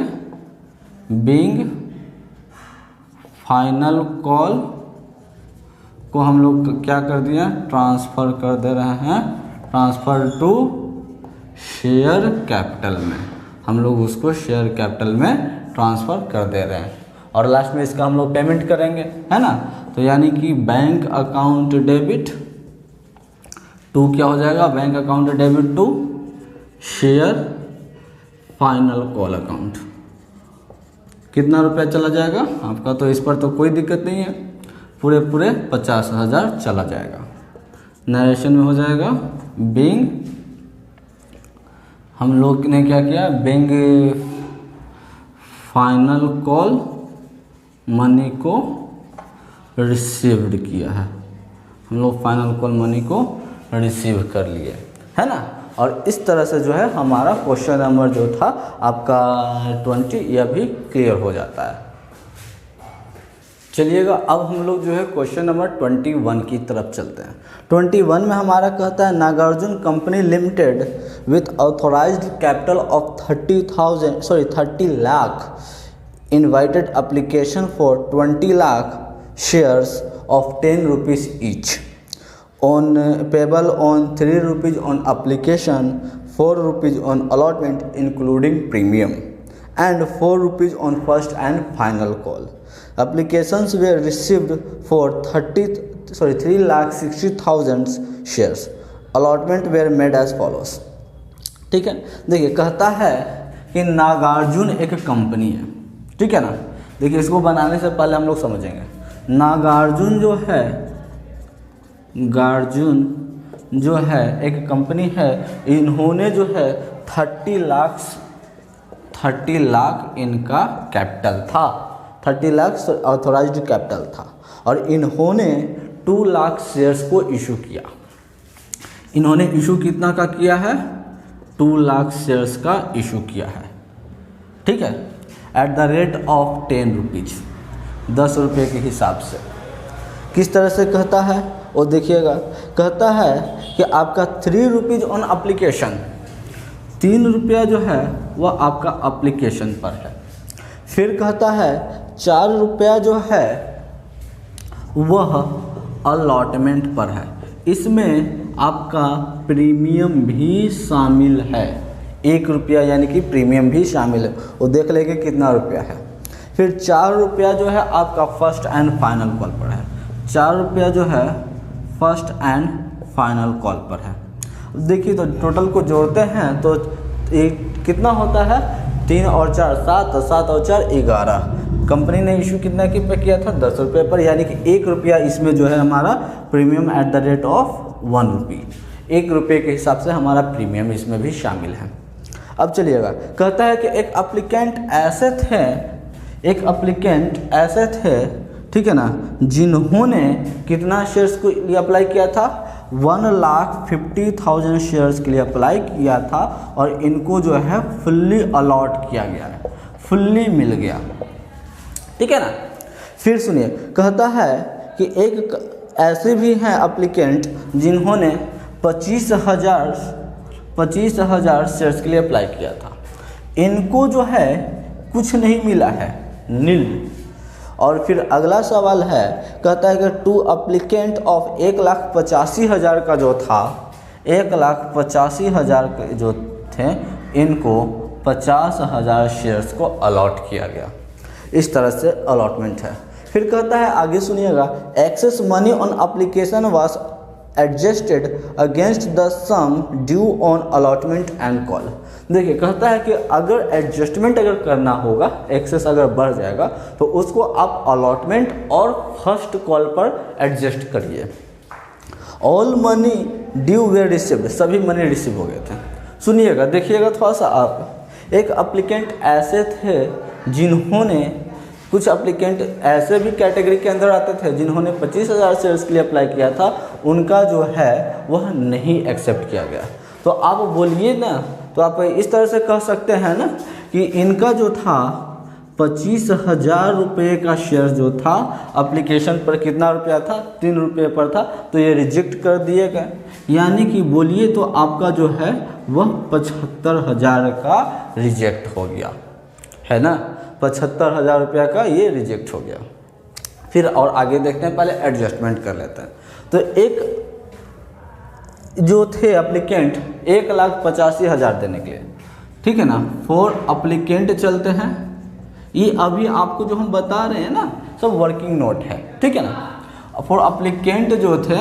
बीइंग फाइनल कॉल को हम लोग क्या कर दिया, ट्रांसफ़र कर दे रहे हैं, ट्रांसफ़र टू शेयर कैपिटल में, हम लोग उसको शेयर कैपिटल में ट्रांसफ़र कर दे रहे हैं। और लास्ट में इसका हम लोग पेमेंट करेंगे, है ना। तो यानी कि बैंक अकाउंट डेबिट टू क्या हो जाएगा, bank account debit to share final call account. कितना रुपया चला जाएगा आपका, तो इस पर तो कोई दिक्कत नहीं है, पूरे 50,000 चला जाएगा। नरेशन में हो जाएगा बीइंग, हम लोग ने क्या किया, बीइंग फाइनल कॉल मनी को रिसीव्ड किया है, हम लोग फाइनल कॉल मनी को रिसीव कर लिए, है ना। और इस तरह से जो है हमारा क्वेश्चन नंबर जो था आपका 20 यह भी क्लियर हो जाता है। चलिएगा अब हम लोग जो है क्वेश्चन नंबर 21 की तरफ चलते हैं। 21 में हमारा कहता है Nagarjuna company limited with authorised capital of 30 lakh invited application for 20 lakh shares of 10 rupees each on payable on 3 rupees on application, 4 rupees on allotment including premium, and 4 rupees on first and final call. Applications were received for 3,60,000 shares. Allotment were made as follows. ठीक है, देखिए कहता है कि नागार्जुन एक company है, ठीक है ना। देखिए इसको बनाने से पहले हम लोग समझेंगे, नागार्जुन जो है एक कंपनी है, इन्होंने जो है 30 लाख इनका कैपिटल था, 30 लाख ऑथोराइज्ड कैपिटल था, और इन्होंने 2 लाख शेयर्स को इशू किया। इन्होंने इशू कितना का किया है, 2 लाख शेयर्स का इशू किया है, ठीक है, at the rate of 10 rupees, 10 रुपये के हिसाब से। किस तरह से कहता है वो देखिएगा, कहता है कि आपका 3 रुपीज़ ऑन एप्लीकेशन, 3 रुपया जो है वह आपका एप्लीकेशन पर है। फिर कहता है 4 रुपया जो है वह अलॉटमेंट पर है, इसमें आपका प्रीमियम भी शामिल है, 1 रुपया यानी कि प्रीमियम भी शामिल है, वो देख लेंगे कितना रुपया है। फिर 4 रुपया जो है आपका फर्स्ट एंड फाइनल कॉल पर है, 4 रुपया जो है फर्स्ट एंड फाइनल कॉल पर है। देखिए तो टोटल को जोड़ते हैं तो एक कितना होता है, 3 और 4 7, 7 और 4 11। कंपनी ने इशू कितना की पे किया था, 10 रुपये पर, यानी कि 1 रुपया इसमें जो है हमारा premium at the rate of 1 रुपी, 1 रुपये के हिसाब से हमारा प्रीमियम इसमें भी शामिल है। अब चलिएगा, कहता है कि एक एप्लीकेंट ऐसे थे, ठीक है ना, जिन्होंने कितना शेयर्स को लिए अप्लाई किया था, 1,50,000 शेयर्स के लिए अप्लाई किया था, और इनको जो है फुल्ली अलॉट किया गया है, फुल्ली मिल गया, ठीक है ना। फिर सुनिए, कहता है कि एक ऐसे भी हैं एप्लीकेंट जिन्होंने 25,000 शेयर्स के लिए अप्लाई किया था, इनको जो है कुछ नहीं मिला है, नील। और फिर अगला सवाल है, कहता है कि 2 एप्लीकेंट ऑफ 1,85,000 का जो था, 1,85,000 जो थे, इनको 50,000 शेयर्स को अलॉट किया गया। इस तरह से अलॉटमेंट है। फिर कहता है आगे सुनिएगा, excess money on application was adjusted against the sum due on allotment and call. देखिए कहता है कि अगर एडजस्टमेंट अगर करना होगा, एक्सेस अगर बढ़ जाएगा, तो उसको आप अलॉटमेंट और फर्स्ट कॉल पर एडजस्ट करिए। ऑल मनी ड्यू वे रिसीव्ड, सभी मनी रिसीव हो गए थे। सुनिएगा, देखिएगा थोड़ा सा आप, एक एप्लीकेंट ऐसे थे जिन्होंने, कुछ एप्लीकेंट ऐसे भी कैटेगरी के अंदर आते थे जिन्होंने 25,000 शेयर्स के लिए अप्लाई किया था, उनका जो है वह नहीं एक्सेप्ट किया गया। तो आप बोलिए ना, तो आप इस तरह से कह सकते हैं ना कि इनका जो था 25,000 रुपये का शेयर जो था एप्लीकेशन पर कितना रुपया था, 3 रुपये पर था, तो ये रिजेक्ट कर दिए गए। यानी कि बोलिए तो आपका जो है वह 75,000 का रिजेक्ट हो गया, है ना। 75,000 रुपया का ये रिजेक्ट हो गया। फिर और आगे देखते हैं, पहले एडजस्टमेंट कर लेते हैं। तो एक जो थे एप्लीकेंट 1,85,000 देने के लिए, ठीक है ना, फॉर एप्लीकेंट चलते हैं। ये अभी आपको जो हम बता रहे हैं ना सब वर्किंग नोट है, ठीक है ना। फॉर एप्लीकेंट जो थे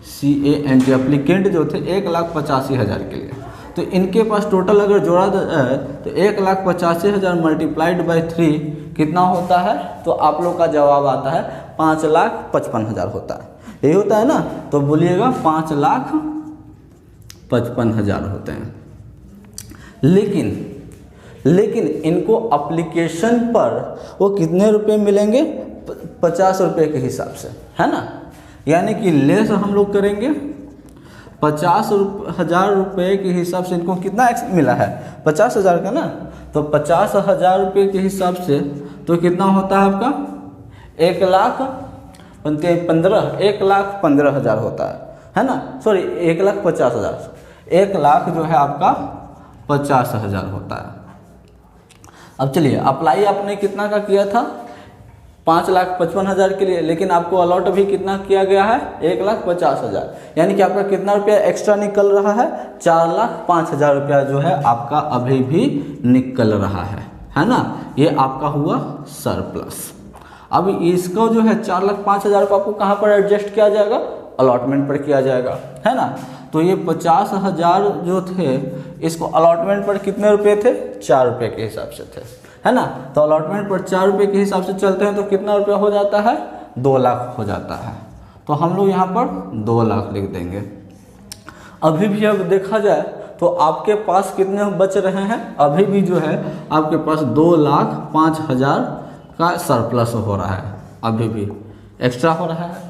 CANT एप्लीकेंट जो थे 1,85,000 के लिए, तो इनके पास टोटल अगर जोड़ा जाए तो 1,85,000 मल्टीप्लाइड बाई 3 कितना होता है, तो आप लोग का जवाब आता है 5,55,000 होता है। यही होता है ना, तो बोलिएगा 5,55,000 होते हैं। लेकिन इनको एप्लीकेशन पर वो कितने रुपए मिलेंगे, 50 रुपये के हिसाब से, है ना। यानी कि लेस हम लोग करेंगे 50,000 रुपये के हिसाब से इनको कितना मिला है, 50,000 का ना, तो 50,000 रुपये के हिसाब से तो कितना होता है आपका 1,15,000 होता है ना। सॉरी 1,50,000, 1,00,000 जो है आपका 50,000 होता है। अब चलिए अप्लाई आपने कितना का किया था, 5,55,000 के लिए, लेकिन आपको अलॉट भी कितना किया गया है, 1,50,000। यानी कि आपका कितना रुपया एक्स्ट्रा निकल रहा है, 4,05,000 रुपया जो है आपका अभी भी निकल रहा है ना। ये आपका हुआ सरप्लस। अब इसको जो है 4,05,000 को आपको कहाँ पर एडजस्ट किया जाएगा, अलॉटमेंट पर किया जाएगा, है ना। तो ये 50,000 जो थे इसको अलॉटमेंट पर कितने रुपए थे, 4 रुपये के हिसाब से थे, है ना। तो अलॉटमेंट पर 4 रुपये के हिसाब से चलते हैं तो कितना रुपया हो जाता है, 2,00,000 हो जाता है। तो हम लोग यहाँ पर 2,00,000 लिख देंगे। अभी भी अब देखा जाए तो आपके पास कितने बच रहे हैं, अभी भी जो है आपके पास 2,05,000 का सरप्लस हो रहा है, अभी भी एक्स्ट्रा हो रहा है।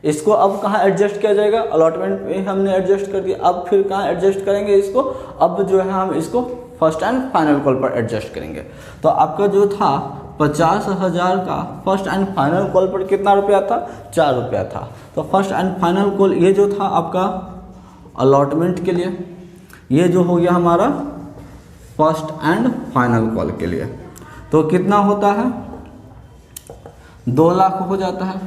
इसको अब कहाँ एडजस्ट किया जाएगा, अलॉटमेंट में हमने एडजस्ट कर दिया, अब फिर कहाँ एडजस्ट करेंगे इसको, अब जो है हम इसको फर्स्ट एंड फाइनल कॉल पर एडजस्ट करेंगे। तो आपका जो था 50,000 का फर्स्ट एंड फाइनल कॉल पर कितना रुपया था, 4 रुपया था। तो फर्स्ट एंड फाइनल कॉल ये जो था आपका अलॉटमेंट के लिए, ये जो हो गया हमारा फर्स्ट एंड फाइनल कॉल के लिए, तो कितना होता है, 2,00,000 हो जाता है।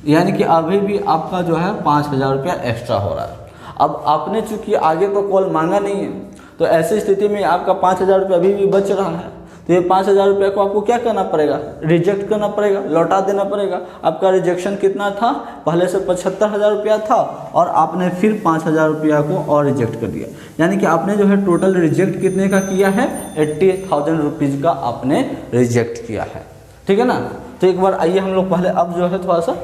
यानी कि अभी भी आपका जो है 5,000 रुपया एक्स्ट्रा हो रहा है। अब आपने चूंकि आगे तो कॉल मांगा नहीं है, तो ऐसी स्थिति में आपका 5,000 रुपया अभी भी बच रहा है। तो ये 5,000 रुपये को आपको क्या करना पड़ेगा, रिजेक्ट करना पड़ेगा, लौटा देना पड़ेगा। आपका रिजेक्शन कितना था, पहले से 75,000 रुपया था और आपने फिर 5,000 रुपया को और रिजेक्ट कर दिया। यानी कि आपने जो है टोटल रिजेक्ट कितने का किया है, 80,000 रुपीज़ का आपने रिजेक्ट किया है, ठीक है ना। तो एक बार आइए हम लोग पहले अब जो है थोड़ा सा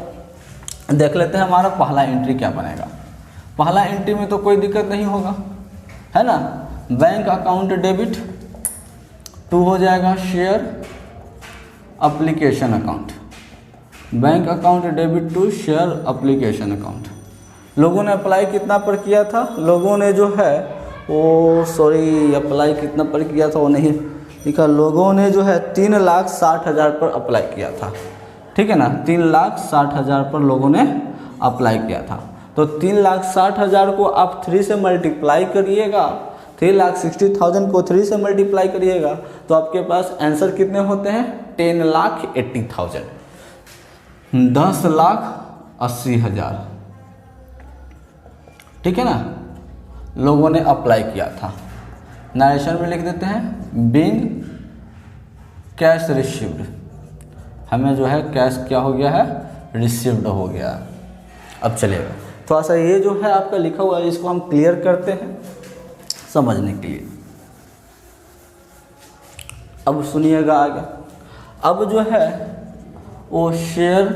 देख लेते हैं हमारा पहला एंट्री क्या बनेगा। पहला एंट्री में तो कोई दिक्कत नहीं होगा, है ना। बैंक अकाउंट डेबिट टू हो जाएगा share application account, bank account debit to share application account. लोगों ने अप्लाई कितना पर किया था, लोगों ने जो है वो सॉरी अप्लाई कितना पर किया था वो नहीं लिखा, लोगों ने जो है 3,60,000 पर अप्लाई किया था, ठीक है ना। 3,60,000 पर लोगों ने अप्लाई किया था। तो 3,60,000 को आप 3 से मल्टीप्लाई करिएगा, 3,60,000 को 3 से मल्टीप्लाई करिएगा तो आपके पास आंसर कितने होते हैं, 10,80,000, 10,80,000, ठीक है ना। लोगों ने अप्लाई किया था। नरेशन में लिख देते हैं बीइंग कैश रिसीव्ड, हमें जो है कैश क्या हो गया है, रिसीव्ड हो गया। अब चलेगा थोड़ा सा ये जो है आपका लिखा हुआ है इसको हम क्लियर करते हैं समझने के लिए। अब सुनिएगा आगे। अब जो है वो शेयर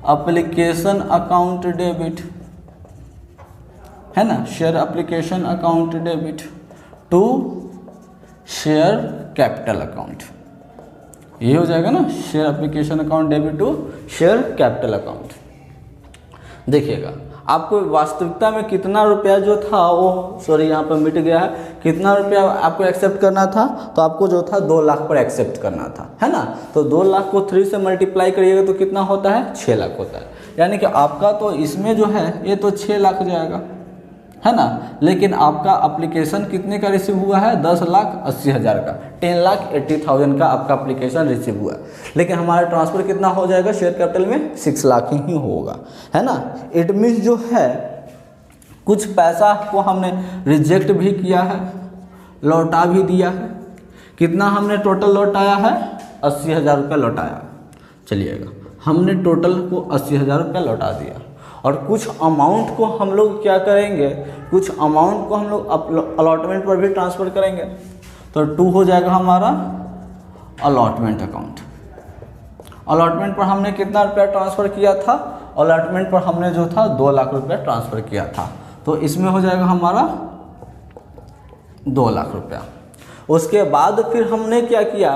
एप्लीकेशन अकाउंट डेबिट है ना, share application account debit to share capital account, ये हो जाएगा ना, share application account debit to share capital account. देखिएगा आपको वास्तविकता में कितना रुपया जो था वो सॉरी यहाँ पर मिट गया है, कितना रुपया आपको एक्सेप्ट करना था, तो आपको जो था 2 लाख पर एक्सेप्ट करना था, है ना। तो 2 लाख को 3 से मल्टीप्लाई करिएगा तो कितना होता है, 6 लाख होता है। यानी कि आपका तो इसमें जो है ये तो 6 लाख जाएगा, है ना। लेकिन आपका एप्लीकेशन कितने का रिसीव हुआ है, 10,80,000 का, 10,80,000 का आपका एप्लीकेशन रिसीव हुआ है। लेकिन हमारा ट्रांसफ़र कितना हो जाएगा शेयर कैपिटल में, 6 लाख ही होगा, है ना। इट मीन्स जो है कुछ पैसा को हमने रिजेक्ट भी किया है, लौटा भी दिया है। कितना हमने टोटल लौटाया है, 80,000 रुपये लौटाया। चलिएगा, हमने टोटल को 80,000 रुपये लौटा दिया और कुछ अमाउंट को हम लोग क्या करेंगे, कुछ अमाउंट को हम लोग अलॉटमेंट पर भी ट्रांसफ़र करेंगे। तो 2 हो जाएगा हमारा अलॉटमेंट अकाउंट। अलॉटमेंट पर हमने कितना रुपया ट्रांसफ़र किया था, अलॉटमेंट पर हमने जो था 2 लाख रुपया ट्रांसफ़र किया था, तो इसमें हो जाएगा हमारा 2 लाख रुपया। उसके बाद फिर हमने क्या किया,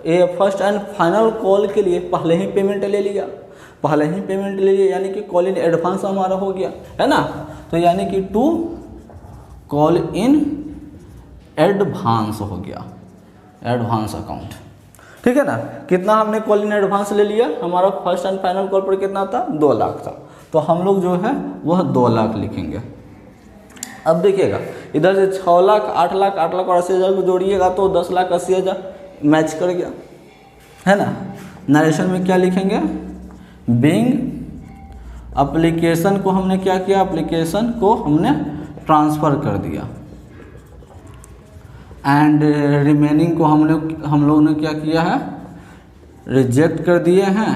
ये फर्स्ट एंड फाइनल कॉल के लिए पहले ही पेमेंट ले लिया, पहले ही पेमेंट ले लिया, यानी कि कॉल इन एडवांस हमारा हो गया, है ना। तो यानी कि 2 कॉल इन एडवांस हो गया, एडवांस अकाउंट, ठीक है ना। कितना हमने कॉल इन एडवांस ले लिया, हमारा फर्स्ट एंड फाइनल कॉल पर कितना था, 2 लाख था, तो हम लोग जो है वह 2 लाख लिखेंगे। अब देखिएगा इधर से 6 लाख, 8 लाख, 8 लाख और 80,000 को जोड़िएगा तो 10,80,000 मैच कर गया, है ना। नरेशन में क्या लिखेंगे, बिंग एप्लीकेशन को हमने क्या किया, एप्लीकेशन को हमने ट्रांसफ़र कर दिया एंड रिमेनिंग को हम लोगों ने क्या किया है, रिजेक्ट कर दिए हैं,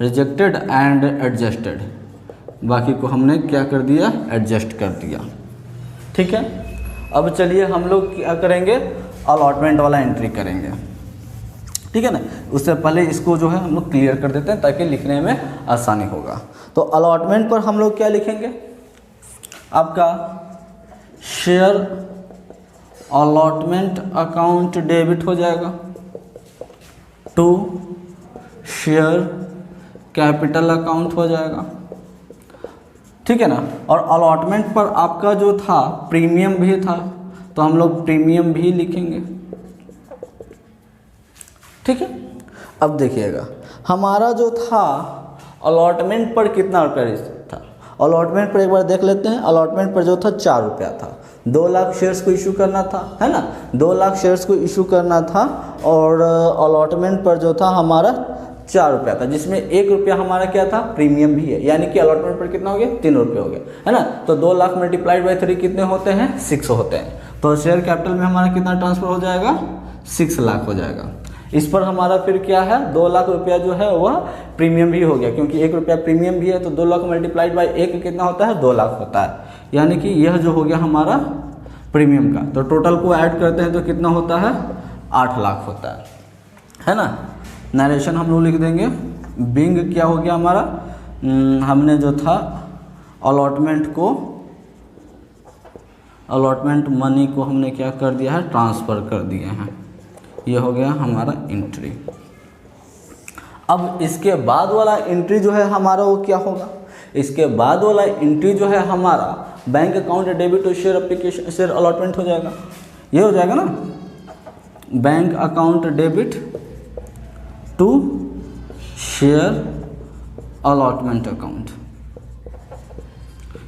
रिजेक्टेड एंड एडजस्टेड, बाकी को हमने क्या कर दिया, एडजस्ट कर दिया, ठीक है। अब चलिए हम लोग क्या करेंगे, अलॉटमेंट वाला एंट्री करेंगे, ठीक है ना। उससे पहले इसको जो है हम लोग क्लियर कर देते हैं ताकि लिखने में आसानी होगा। तो अलॉटमेंट पर हम लोग क्या लिखेंगे, आपका शेयर अलॉटमेंट अकाउंट डेबिट हो जाएगा टू शेयर कैपिटल अकाउंट हो जाएगा, ठीक है ना। और अलॉटमेंट पर आपका जो था प्रीमियम भी था, तो हम लोग प्रीमियम भी लिखेंगे, ठीक है। अब देखिएगा हमारा जो था अलॉटमेंट पर कितना रुपया था, अलॉटमेंट पर एक बार देख लेते हैं। अलॉटमेंट पर जो था 4 रुपया था, 2 लाख शेयर्स को इशू करना था, है ना, 2 लाख शेयर्स को इशू करना था और अलॉटमेंट पर जो था हमारा 4 रुपया था, जिसमें 1 रुपया हमारा क्या था, प्रीमियम भी है, यानी कि अलॉटमेंट पर कितना हो गया, 3 रुपये हो गया, है ना। तो 2 लाख मल्टीप्लाइड बाई 3 कितने होते हैं, 6 होते हैं। तो शेयर कैपिटल में हमारा कितना ट्रांसफ़र हो जाएगा, 6 लाख हो जाएगा। इस पर हमारा फिर क्या है, 2 लाख रुपया जो है वह प्रीमियम भी हो गया, क्योंकि 1 रुपया प्रीमियम भी है, तो 2 लाख मल्टीप्लाइड बाई 1 कितना होता है, 2 लाख होता है, यानी कि यह जो हो गया हमारा प्रीमियम का। तो टोटल को ऐड करते हैं तो कितना होता है, 8 लाख होता है ना। नरेशन हम लोग लिख देंगे, बिंग क्या हो गया हमारा, हमने जो था अलॉटमेंट मनी को हमने क्या कर दिया है, ट्रांसफ़र कर दिए हैं, ये हो गया हमारा एंट्री। अब इसके बाद वाला एंट्री जो है हमारा वो क्या होगा, इसके बाद वाला एंट्री जो है हमारा बैंक अकाउंट डेबिट और शेयर एप्लीकेशन शेयर अलॉटमेंट हो जाएगा, ये हो जाएगा ना, bank account debit to share allotment account.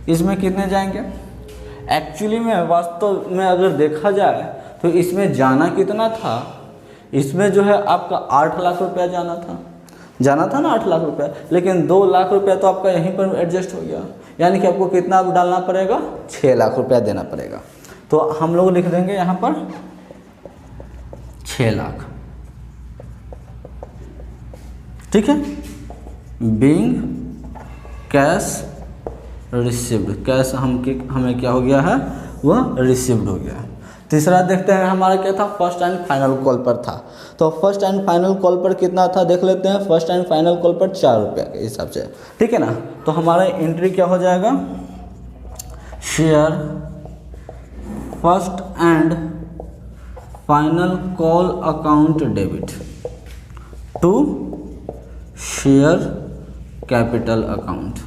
इसमें कितने जाएंगे, एक्चुअली में वास्तव में अगर देखा जाए तो इसमें जाना कितना था, इसमें जो है आपका 8 लाख रुपया जाना था ना 8 लाख रुपया, लेकिन 2 लाख रुपया तो आपका यहीं पर एडजस्ट हो गया, यानी कि आपको कितना डालना पड़ेगा, 6 लाख रुपया देना पड़ेगा। तो हम लोग लिख देंगे यहाँ पर 6 लाख, ठीक है। बीइंग कैश रिसीव्ड, कैश हमें क्या हो गया है, वह रिसीव्ड हो गया। तीसरा देखते हैं हमारा क्या था, फर्स्ट एंड फाइनल कॉल पर था। तो फर्स्ट एंड फाइनल कॉल पर कितना था देख लेते हैं, फर्स्ट एंड फाइनल कॉल पर 4 रुपया के हिसाब से, ठीक है ना। तो हमारा एंट्री क्या हो जाएगा, share first and final call account debit to share capital account,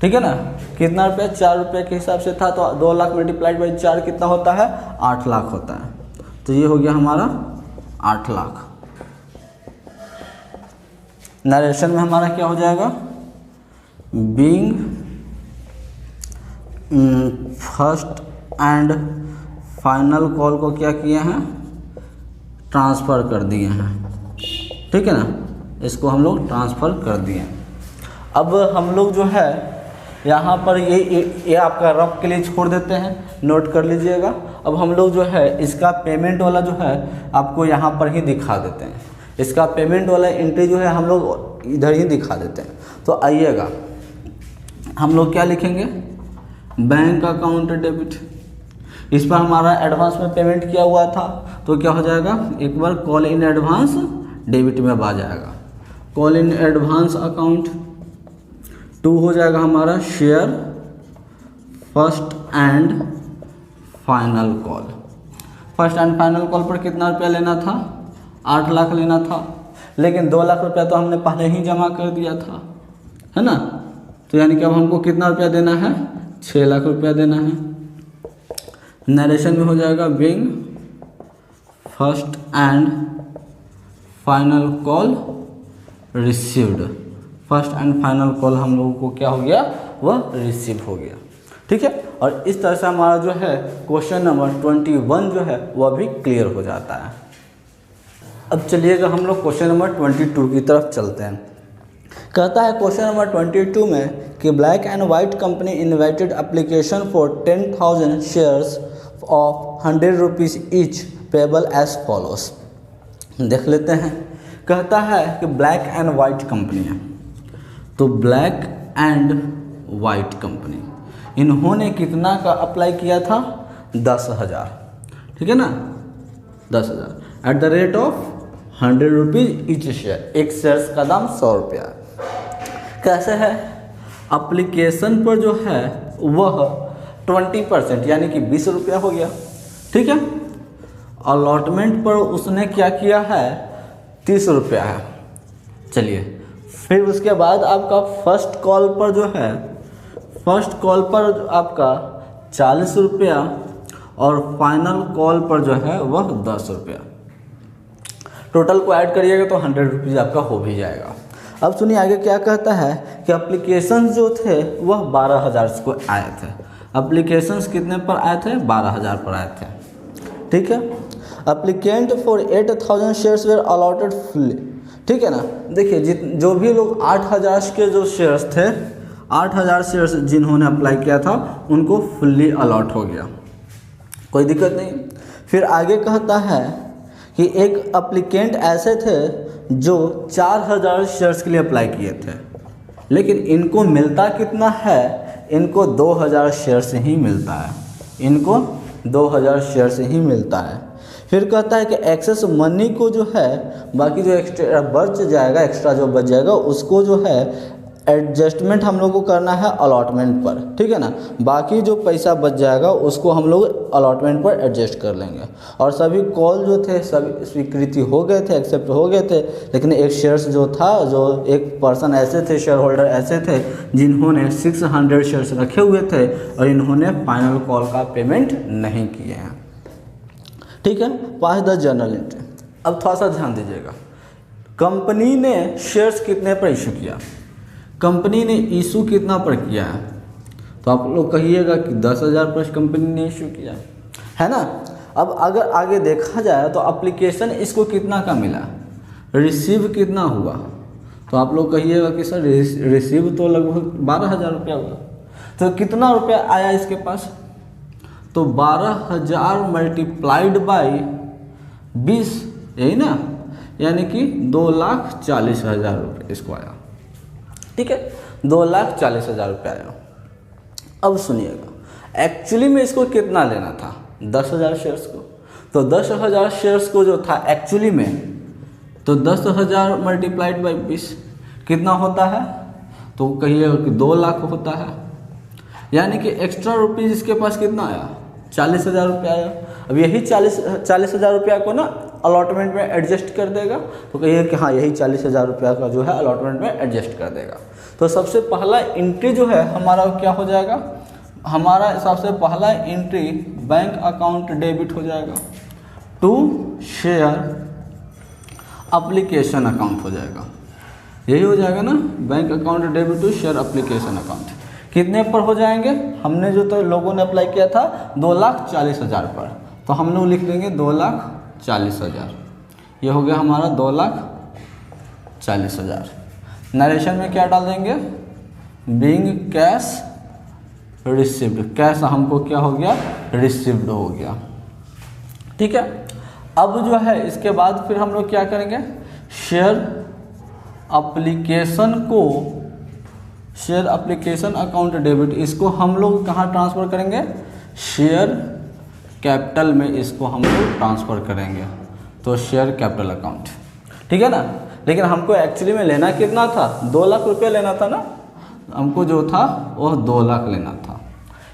ठीक है ना। कितना रुपया, 4 रुपये के हिसाब से था, तो 2 लाख मल्टीप्लाइड बाई 4 कितना होता है, 8 लाख होता है। तो ये हो गया हमारा 8 लाख। नरेशन में हमारा क्या हो जाएगा, being first and final call को क्या किए हैं, ट्रांसफ़र कर दिए हैं। ठीक है ना, इसको हम लोग ट्रांसफ़र कर दिए। अब हम लोग जो है यहाँ पर ये आपका रफ के लिए छोड़ देते हैं, नोट कर लीजिएगा। अब हम लोग जो है इसका पेमेंट वाला जो है आपको यहाँ पर ही दिखा देते हैं। इसका पेमेंट वाला एंट्री जो है हम लोग इधर ही दिखा देते हैं। तो आइएगा, हम लोग क्या लिखेंगे, बैंक अकाउंट डेबिट। इस पर हमारा एडवांस में पेमेंट किया हुआ था, तो क्या हो जाएगा, एक बार कॉल इन एडवांस डेबिट में आ जाएगा। कॉल इन एडवांस अकाउंट 2 हो जाएगा हमारा share first and final call. First and final call पर कितना रुपया लेना था, 8 लाख लेना था, लेकिन 2 लाख रुपया तो हमने पहले ही जमा कर दिया था, है ना। तो यानी कि अब हमको कितना रुपया देना है, 6 लाख रुपया देना है। नरेशन में हो जाएगा being first and final call received. First and final call हम लोगों को क्या हो गया, वह रिसीव हो गया। ठीक है, और इस तरह से हमारा जो है क्वेश्चन नंबर 21 जो है वह भी क्लियर हो जाता है। अब चलिएगा हम लोग क्वेश्चन नंबर 22 की तरफ चलते हैं। कहता है क्वेश्चन नंबर 22 में कि black and white company invited application for 10,000 shares of 100 rupees each payable as follows. देख लेते हैं। कहता है कि ब्लैक एंड वाइट कंपनी है, तो ब्लैक एंड वाइट कंपनी इन्होंने कितना का अप्लाई किया था, 10,000। ठीक है ना, 10,000 at the rate of 100 rupees each share. एक शेयर्स का दाम 100 रुपया। कैसे है, एप्लीकेशन पर जो है वह 20% यानी कि 20 रुपया हो गया। ठीक है, अलॉटमेंट पर उसने क्या किया है, 30 रुपया है। चलिए, फिर उसके बाद आपका फर्स्ट कॉल पर जो है, फर्स्ट कॉल पर आपका 40 रुपया और फाइनल कॉल पर जो है वह 10 रुपया। टोटल को ऐड करिएगा तो 100 रुपीज़ आपका हो भी जाएगा। अब सुनिए आगे क्या कहता है कि एप्लीकेशन जो थे वह 12,000 को आए थे। एप्लीकेशंस कितने पर आए थे, 12,000 पर आए थे। ठीक है, applicant for 8,000 shares were allotted fully. ठीक है ना, देखिए जो भी लोग 8,000 के जो शेयर्स थे, 8,000 शेयर्स जिन्होंने अप्लाई किया था उनको फुल्ली अलॉट हो गया, कोई दिक्कत नहीं। फिर आगे कहता है कि एक एप्लीकेंट ऐसे थे जो 4,000 शेयर्स के लिए अप्लाई किए थे, लेकिन इनको मिलता कितना है, इनको 2,000 शेयर से ही मिलता है, इनको 2,000 शेयर से ही मिलता है। फिर कहता है कि एक्सेस मनी को जो है, बाकी जो एक्स्ट्रा बच जाएगा, एक्स्ट्रा जो बच जाएगा उसको जो है एडजस्टमेंट हम लोग को करना है अलॉटमेंट पर। ठीक है ना, बाकी जो पैसा बच जाएगा उसको हम लोग अलॉटमेंट पर एडजस्ट कर लेंगे। और सभी कॉल जो थे सभी स्वीकृति हो गए थे, एक्सेप्ट हो गए थे, लेकिन एक शेयर्स जो था, जो एक पर्सन ऐसे थे, शेयर होल्डर ऐसे थे जिन्होंने 600 शेयर्स रखे हुए थे और इन्होंने फाइनल कॉल का पेमेंट नहीं किए हैं। ठीक है, पास द जर्नल एंट्री। अब थोड़ा सा ध्यान दीजिएगा, कंपनी ने शेयर्स कितने पर इशू किया, कंपनी ने इशू कितना पर किया है, तो आप लोग कहिएगा कि 10,000 पर कंपनी ने इशू किया है ना। अब अगर आगे देखा जाए तो एप्लीकेशन इसको कितना का मिला, रिसीव कितना हुआ, तो आप लोग कहिएगा कि सर रिसीव तो लगभग 12,000 रुपया हुआ। तो कितना रुपया आया इसके पास, तो 12,000 मल्टीप्लाइड बाई 20, यही ना, यानी कि 2,40,000 रुपये इसको आया। ठीक है, 2,40,000 रुपये आया। अब सुनिएगा, एक्चुअली में इसको कितना लेना था, 10,000 शेयर्स को। तो 10,000 शेयर्स को जो था एक्चुअली में, तो 10,000 मल्टीप्लाइड बाई 20 कितना होता है, तो कहिएगा कि 2 लाख होता है। यानी कि एक्स्ट्रा रुपीज़ इसके पास कितना आया, 40,000 रुपया आया। अब यही 40,000 रुपया को ना अलॉटमेंट में एडजस्ट कर देगा। तो कहिए कि हाँ यही 40,000 रुपया का जो है अलॉटमेंट में एडजस्ट कर देगा। तो सबसे पहला एंट्री जो है हमारा क्या हो जाएगा, हमारा सबसे पहला एंट्री बैंक अकाउंट डेबिट हो जाएगा टू शेयर एप्लीकेशन अकाउंट हो जाएगा। यही हो जाएगा ना, bank account debit to share application account. कितने पर हो जाएंगे, हमने जो तो लोगों ने अप्लाई किया था 2,40,000 पर, तो हम लोग लिख देंगे 2,40,000। ये हो गया हमारा 2,40,000। नरेशन में क्या डाल देंगे, बीइंग कैश रिसीव्ड, कैश हमको क्या हो गया, रिसीव्ड हो गया। ठीक है, अब जो है इसके बाद फिर हम लोग क्या करेंगे, शेयर एप्लीकेशन को, शेयर एप्लीकेशन अकाउंट डेबिट, इसको हम लोग कहाँ ट्रांसफ़र करेंगे, शेयर कैपिटल में इसको हम लोग ट्रांसफ़र करेंगे। तो शेयर कैपिटल अकाउंट, ठीक है ना। लेकिन हमको एक्चुअली में लेना कितना था, 2 लाख रुपया लेना था ना, हमको जो था वह 2 लाख लेना था।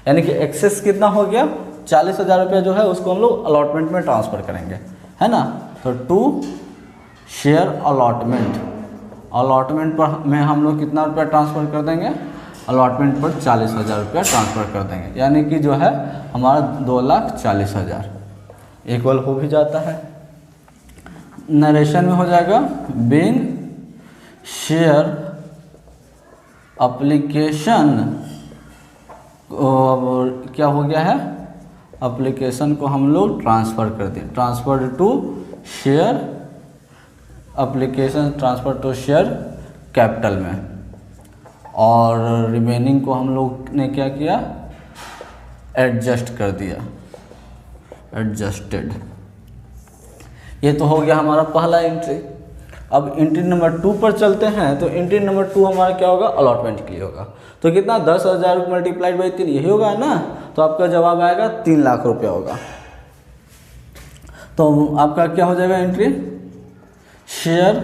यानी कि एक्सेस कितना हो गया, 40,000 रुपया जो है उसको हम लोग अलॉटमेंट में ट्रांसफ़र करेंगे, है ना। तो टू शेयर अलॉटमेंट, अलॉटमेंट पर में हम लोग कितना रुपया ट्रांसफ़र कर देंगे, अलॉटमेंट पर 40,000 रुपया ट्रांसफ़र कर देंगे। यानी कि जो है हमारा 2,40,000 इक्वल हो भी जाता है। नरेशन में हो जाएगा बीइंग शेयर एप्लीकेशन, क्या हो गया है, एप्लीकेशन को हम लोग ट्रांसफ़र कर दिए, transfer to share application, transfer to share capital में। और रिमेनिंग को हम लोग ने क्या किया, एडजस्ट कर दिया, एडजस्टेड। ये तो हो गया हमारा पहला एंट्री। अब एंट्री नंबर 2 पर चलते हैं। तो एंट्री नंबर 2 हमारा क्या होगा, अलॉटमेंट के लिए होगा। तो कितना, 10,000 मल्टीप्लाइड बाई 3, यही होगा ना। तो आपका जवाब आएगा 3 लाख रुपया होगा। तो आपका क्या हो जाएगा entry, share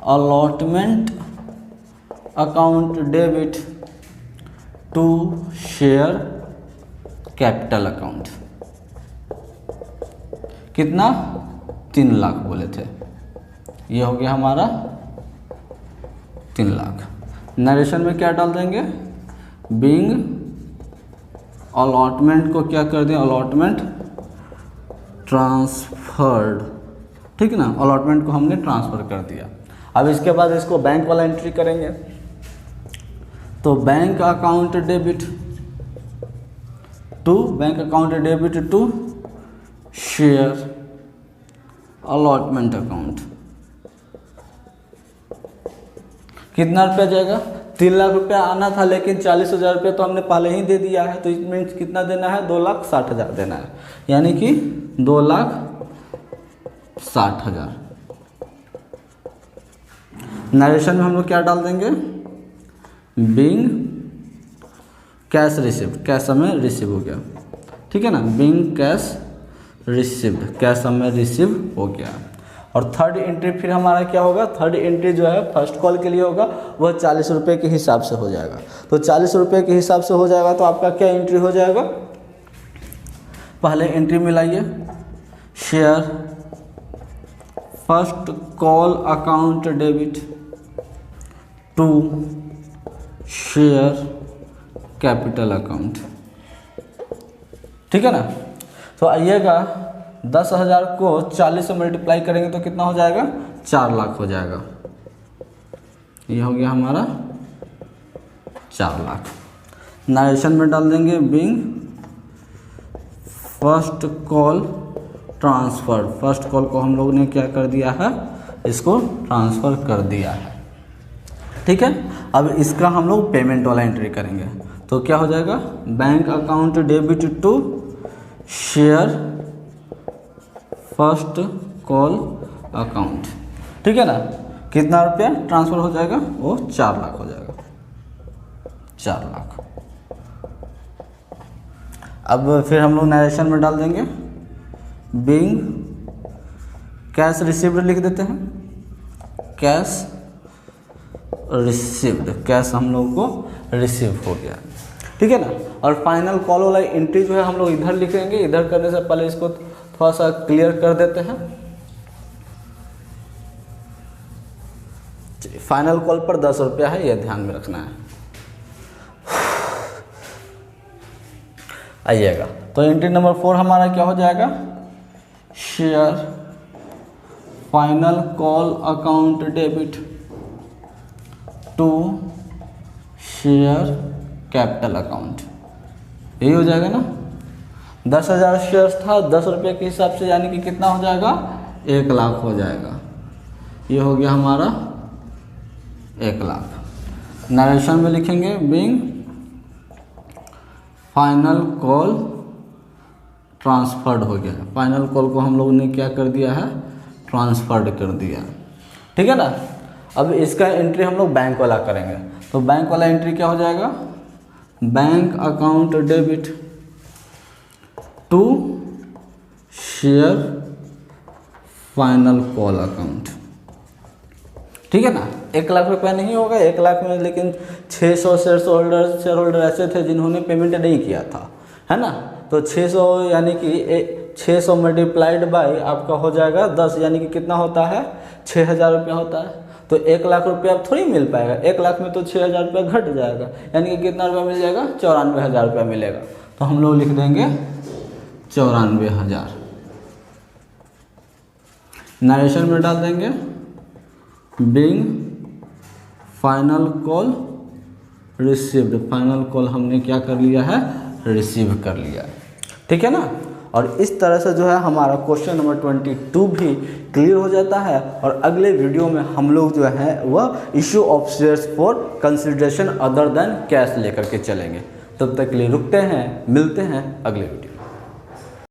allotment account debit to share capital account. कितना, 3 लाख बोले थे, ये हो गया हमारा 3 लाख। नरेशन में क्या डाल देंगे, बीइंग अलॉटमेंट को क्या कर दें, अलॉटमेंट ट्रांसफर्ड, ठीक है ना, अलॉटमेंट को हमने ट्रांसफ़र कर दिया। अब इसके बाद इसको बैंक वाला एंट्री करेंगे। तो bank account debit to, bank account debit to share allotment account. कितना रुपया जाएगा, 3 लाख रुपया आना था, लेकिन 40,000 रुपया तो हमने पहले ही दे दिया है। तो इसमें कितना देना है, 2,60,000 देना है, यानी कि 2,60,000। नरेशन में हम लोग क्या डाल देंगे, बीइंग कैश रिसीव्ड, कैश हमें रिसीव हो गया, ठीक है ना, बीइंग कैश रिसीव्ड, कैश हमें रिसीव हो गया। और थर्ड एंट्री फिर हमारा क्या होगा, थर्ड एंट्री जो है फर्स्ट कॉल के लिए होगा, वह 40 रुपये के हिसाब से हो जाएगा। तो 40 रुपये के हिसाब से हो जाएगा। तो आपका क्या एंट्री हो जाएगा, पहले एंट्री मिलाइए, share first call account debit to share capital account, ठीक है ना। तो आइएगा 10,000 को 40 से मल्टीप्लाई करेंगे तो कितना हो जाएगा, 4 लाख हो जाएगा। ये हो गया हमारा 4 लाख। नरेशन में डाल देंगे being first call transfer, first call को हम लोग ने क्या कर दिया है, इसको ट्रांसफ़र कर दिया है, ठीक है। अब इसका हम लोग पेमेंट वाला एंट्री करेंगे। तो क्या हो जाएगा, bank account debit to share first call account, ठीक है ना। कितना रुपया ट्रांसफ़र हो जाएगा, वो 4 लाख हो जाएगा, 4 लाख। अब फिर हम लोग नरेशन में डाल देंगे बीइंग कैश रिसीव्ड, लिख देते हैं कैश रिसीव्ड, कैश हम लोग को रिसीव हो गया, ठीक है ना। और फाइनल कॉल वाला एंट्री जो है हम लोग इधर लिखेंगे। इधर करने से पहले इसको थोड़ा सा क्लियर कर देते हैं। फाइनल कॉल पर 10 रुपया है, यह ध्यान में रखना है। आइएगा, तो एंट्री नंबर 4 हमारा क्या हो जाएगा, share final call account debit to share capital account, यही हो जाएगा ना। 10,000 शेयर्स था, 10 रुपये के हिसाब से, यानी कि कितना हो जाएगा, 1 लाख हो जाएगा। ये हो गया हमारा 1 लाख। नरेशन में लिखेंगे बीइंग फाइनल कॉल ट्रांसफर्ड हो गया। फाइनल कॉल को हम लोगों ने क्या कर दिया है, ट्रांसफर्ड कर दिया, ठीक है ना। अब इसका एंट्री हम लोग बैंक वाला करेंगे, तो बैंक वाला एंट्री क्या हो जाएगा, bank account debit to share final call account, ठीक है ना। 1 लाख रुपया नहीं होगा, 1 लाख में, लेकिन 600 शेयर होल्डर ऐसे थे जिन्होंने पेमेंट नहीं किया था, है ना। तो 600 यानी कि 600 मल्टीप्लाइड बाई आपका हो जाएगा 10, यानी कि कितना होता है, 6,000 रुपया होता है। तो 1 लाख रुपया अब थोड़ी मिल पाएगा, 1 लाख में तो 6,000 रुपया घट जाएगा, यानी कि कितना रुपया मिल जाएगा, 94,000 रुपया मिलेगा। तो हम लोग लिख देंगे 94,000। नरेशन में डाल देंगे being final call received, final call हमने क्या कर लिया है, रिसीव कर लिया है, ठीक है ना। और इस तरह से जो है हमारा क्वेश्चन नंबर 22 भी क्लियर हो जाता है। और अगले वीडियो में हम लोग जो है वह issue of shares for consideration other than cash लेकर के चलेंगे। तब तक के लिए रुकते हैं, मिलते हैं अगले वीडियो।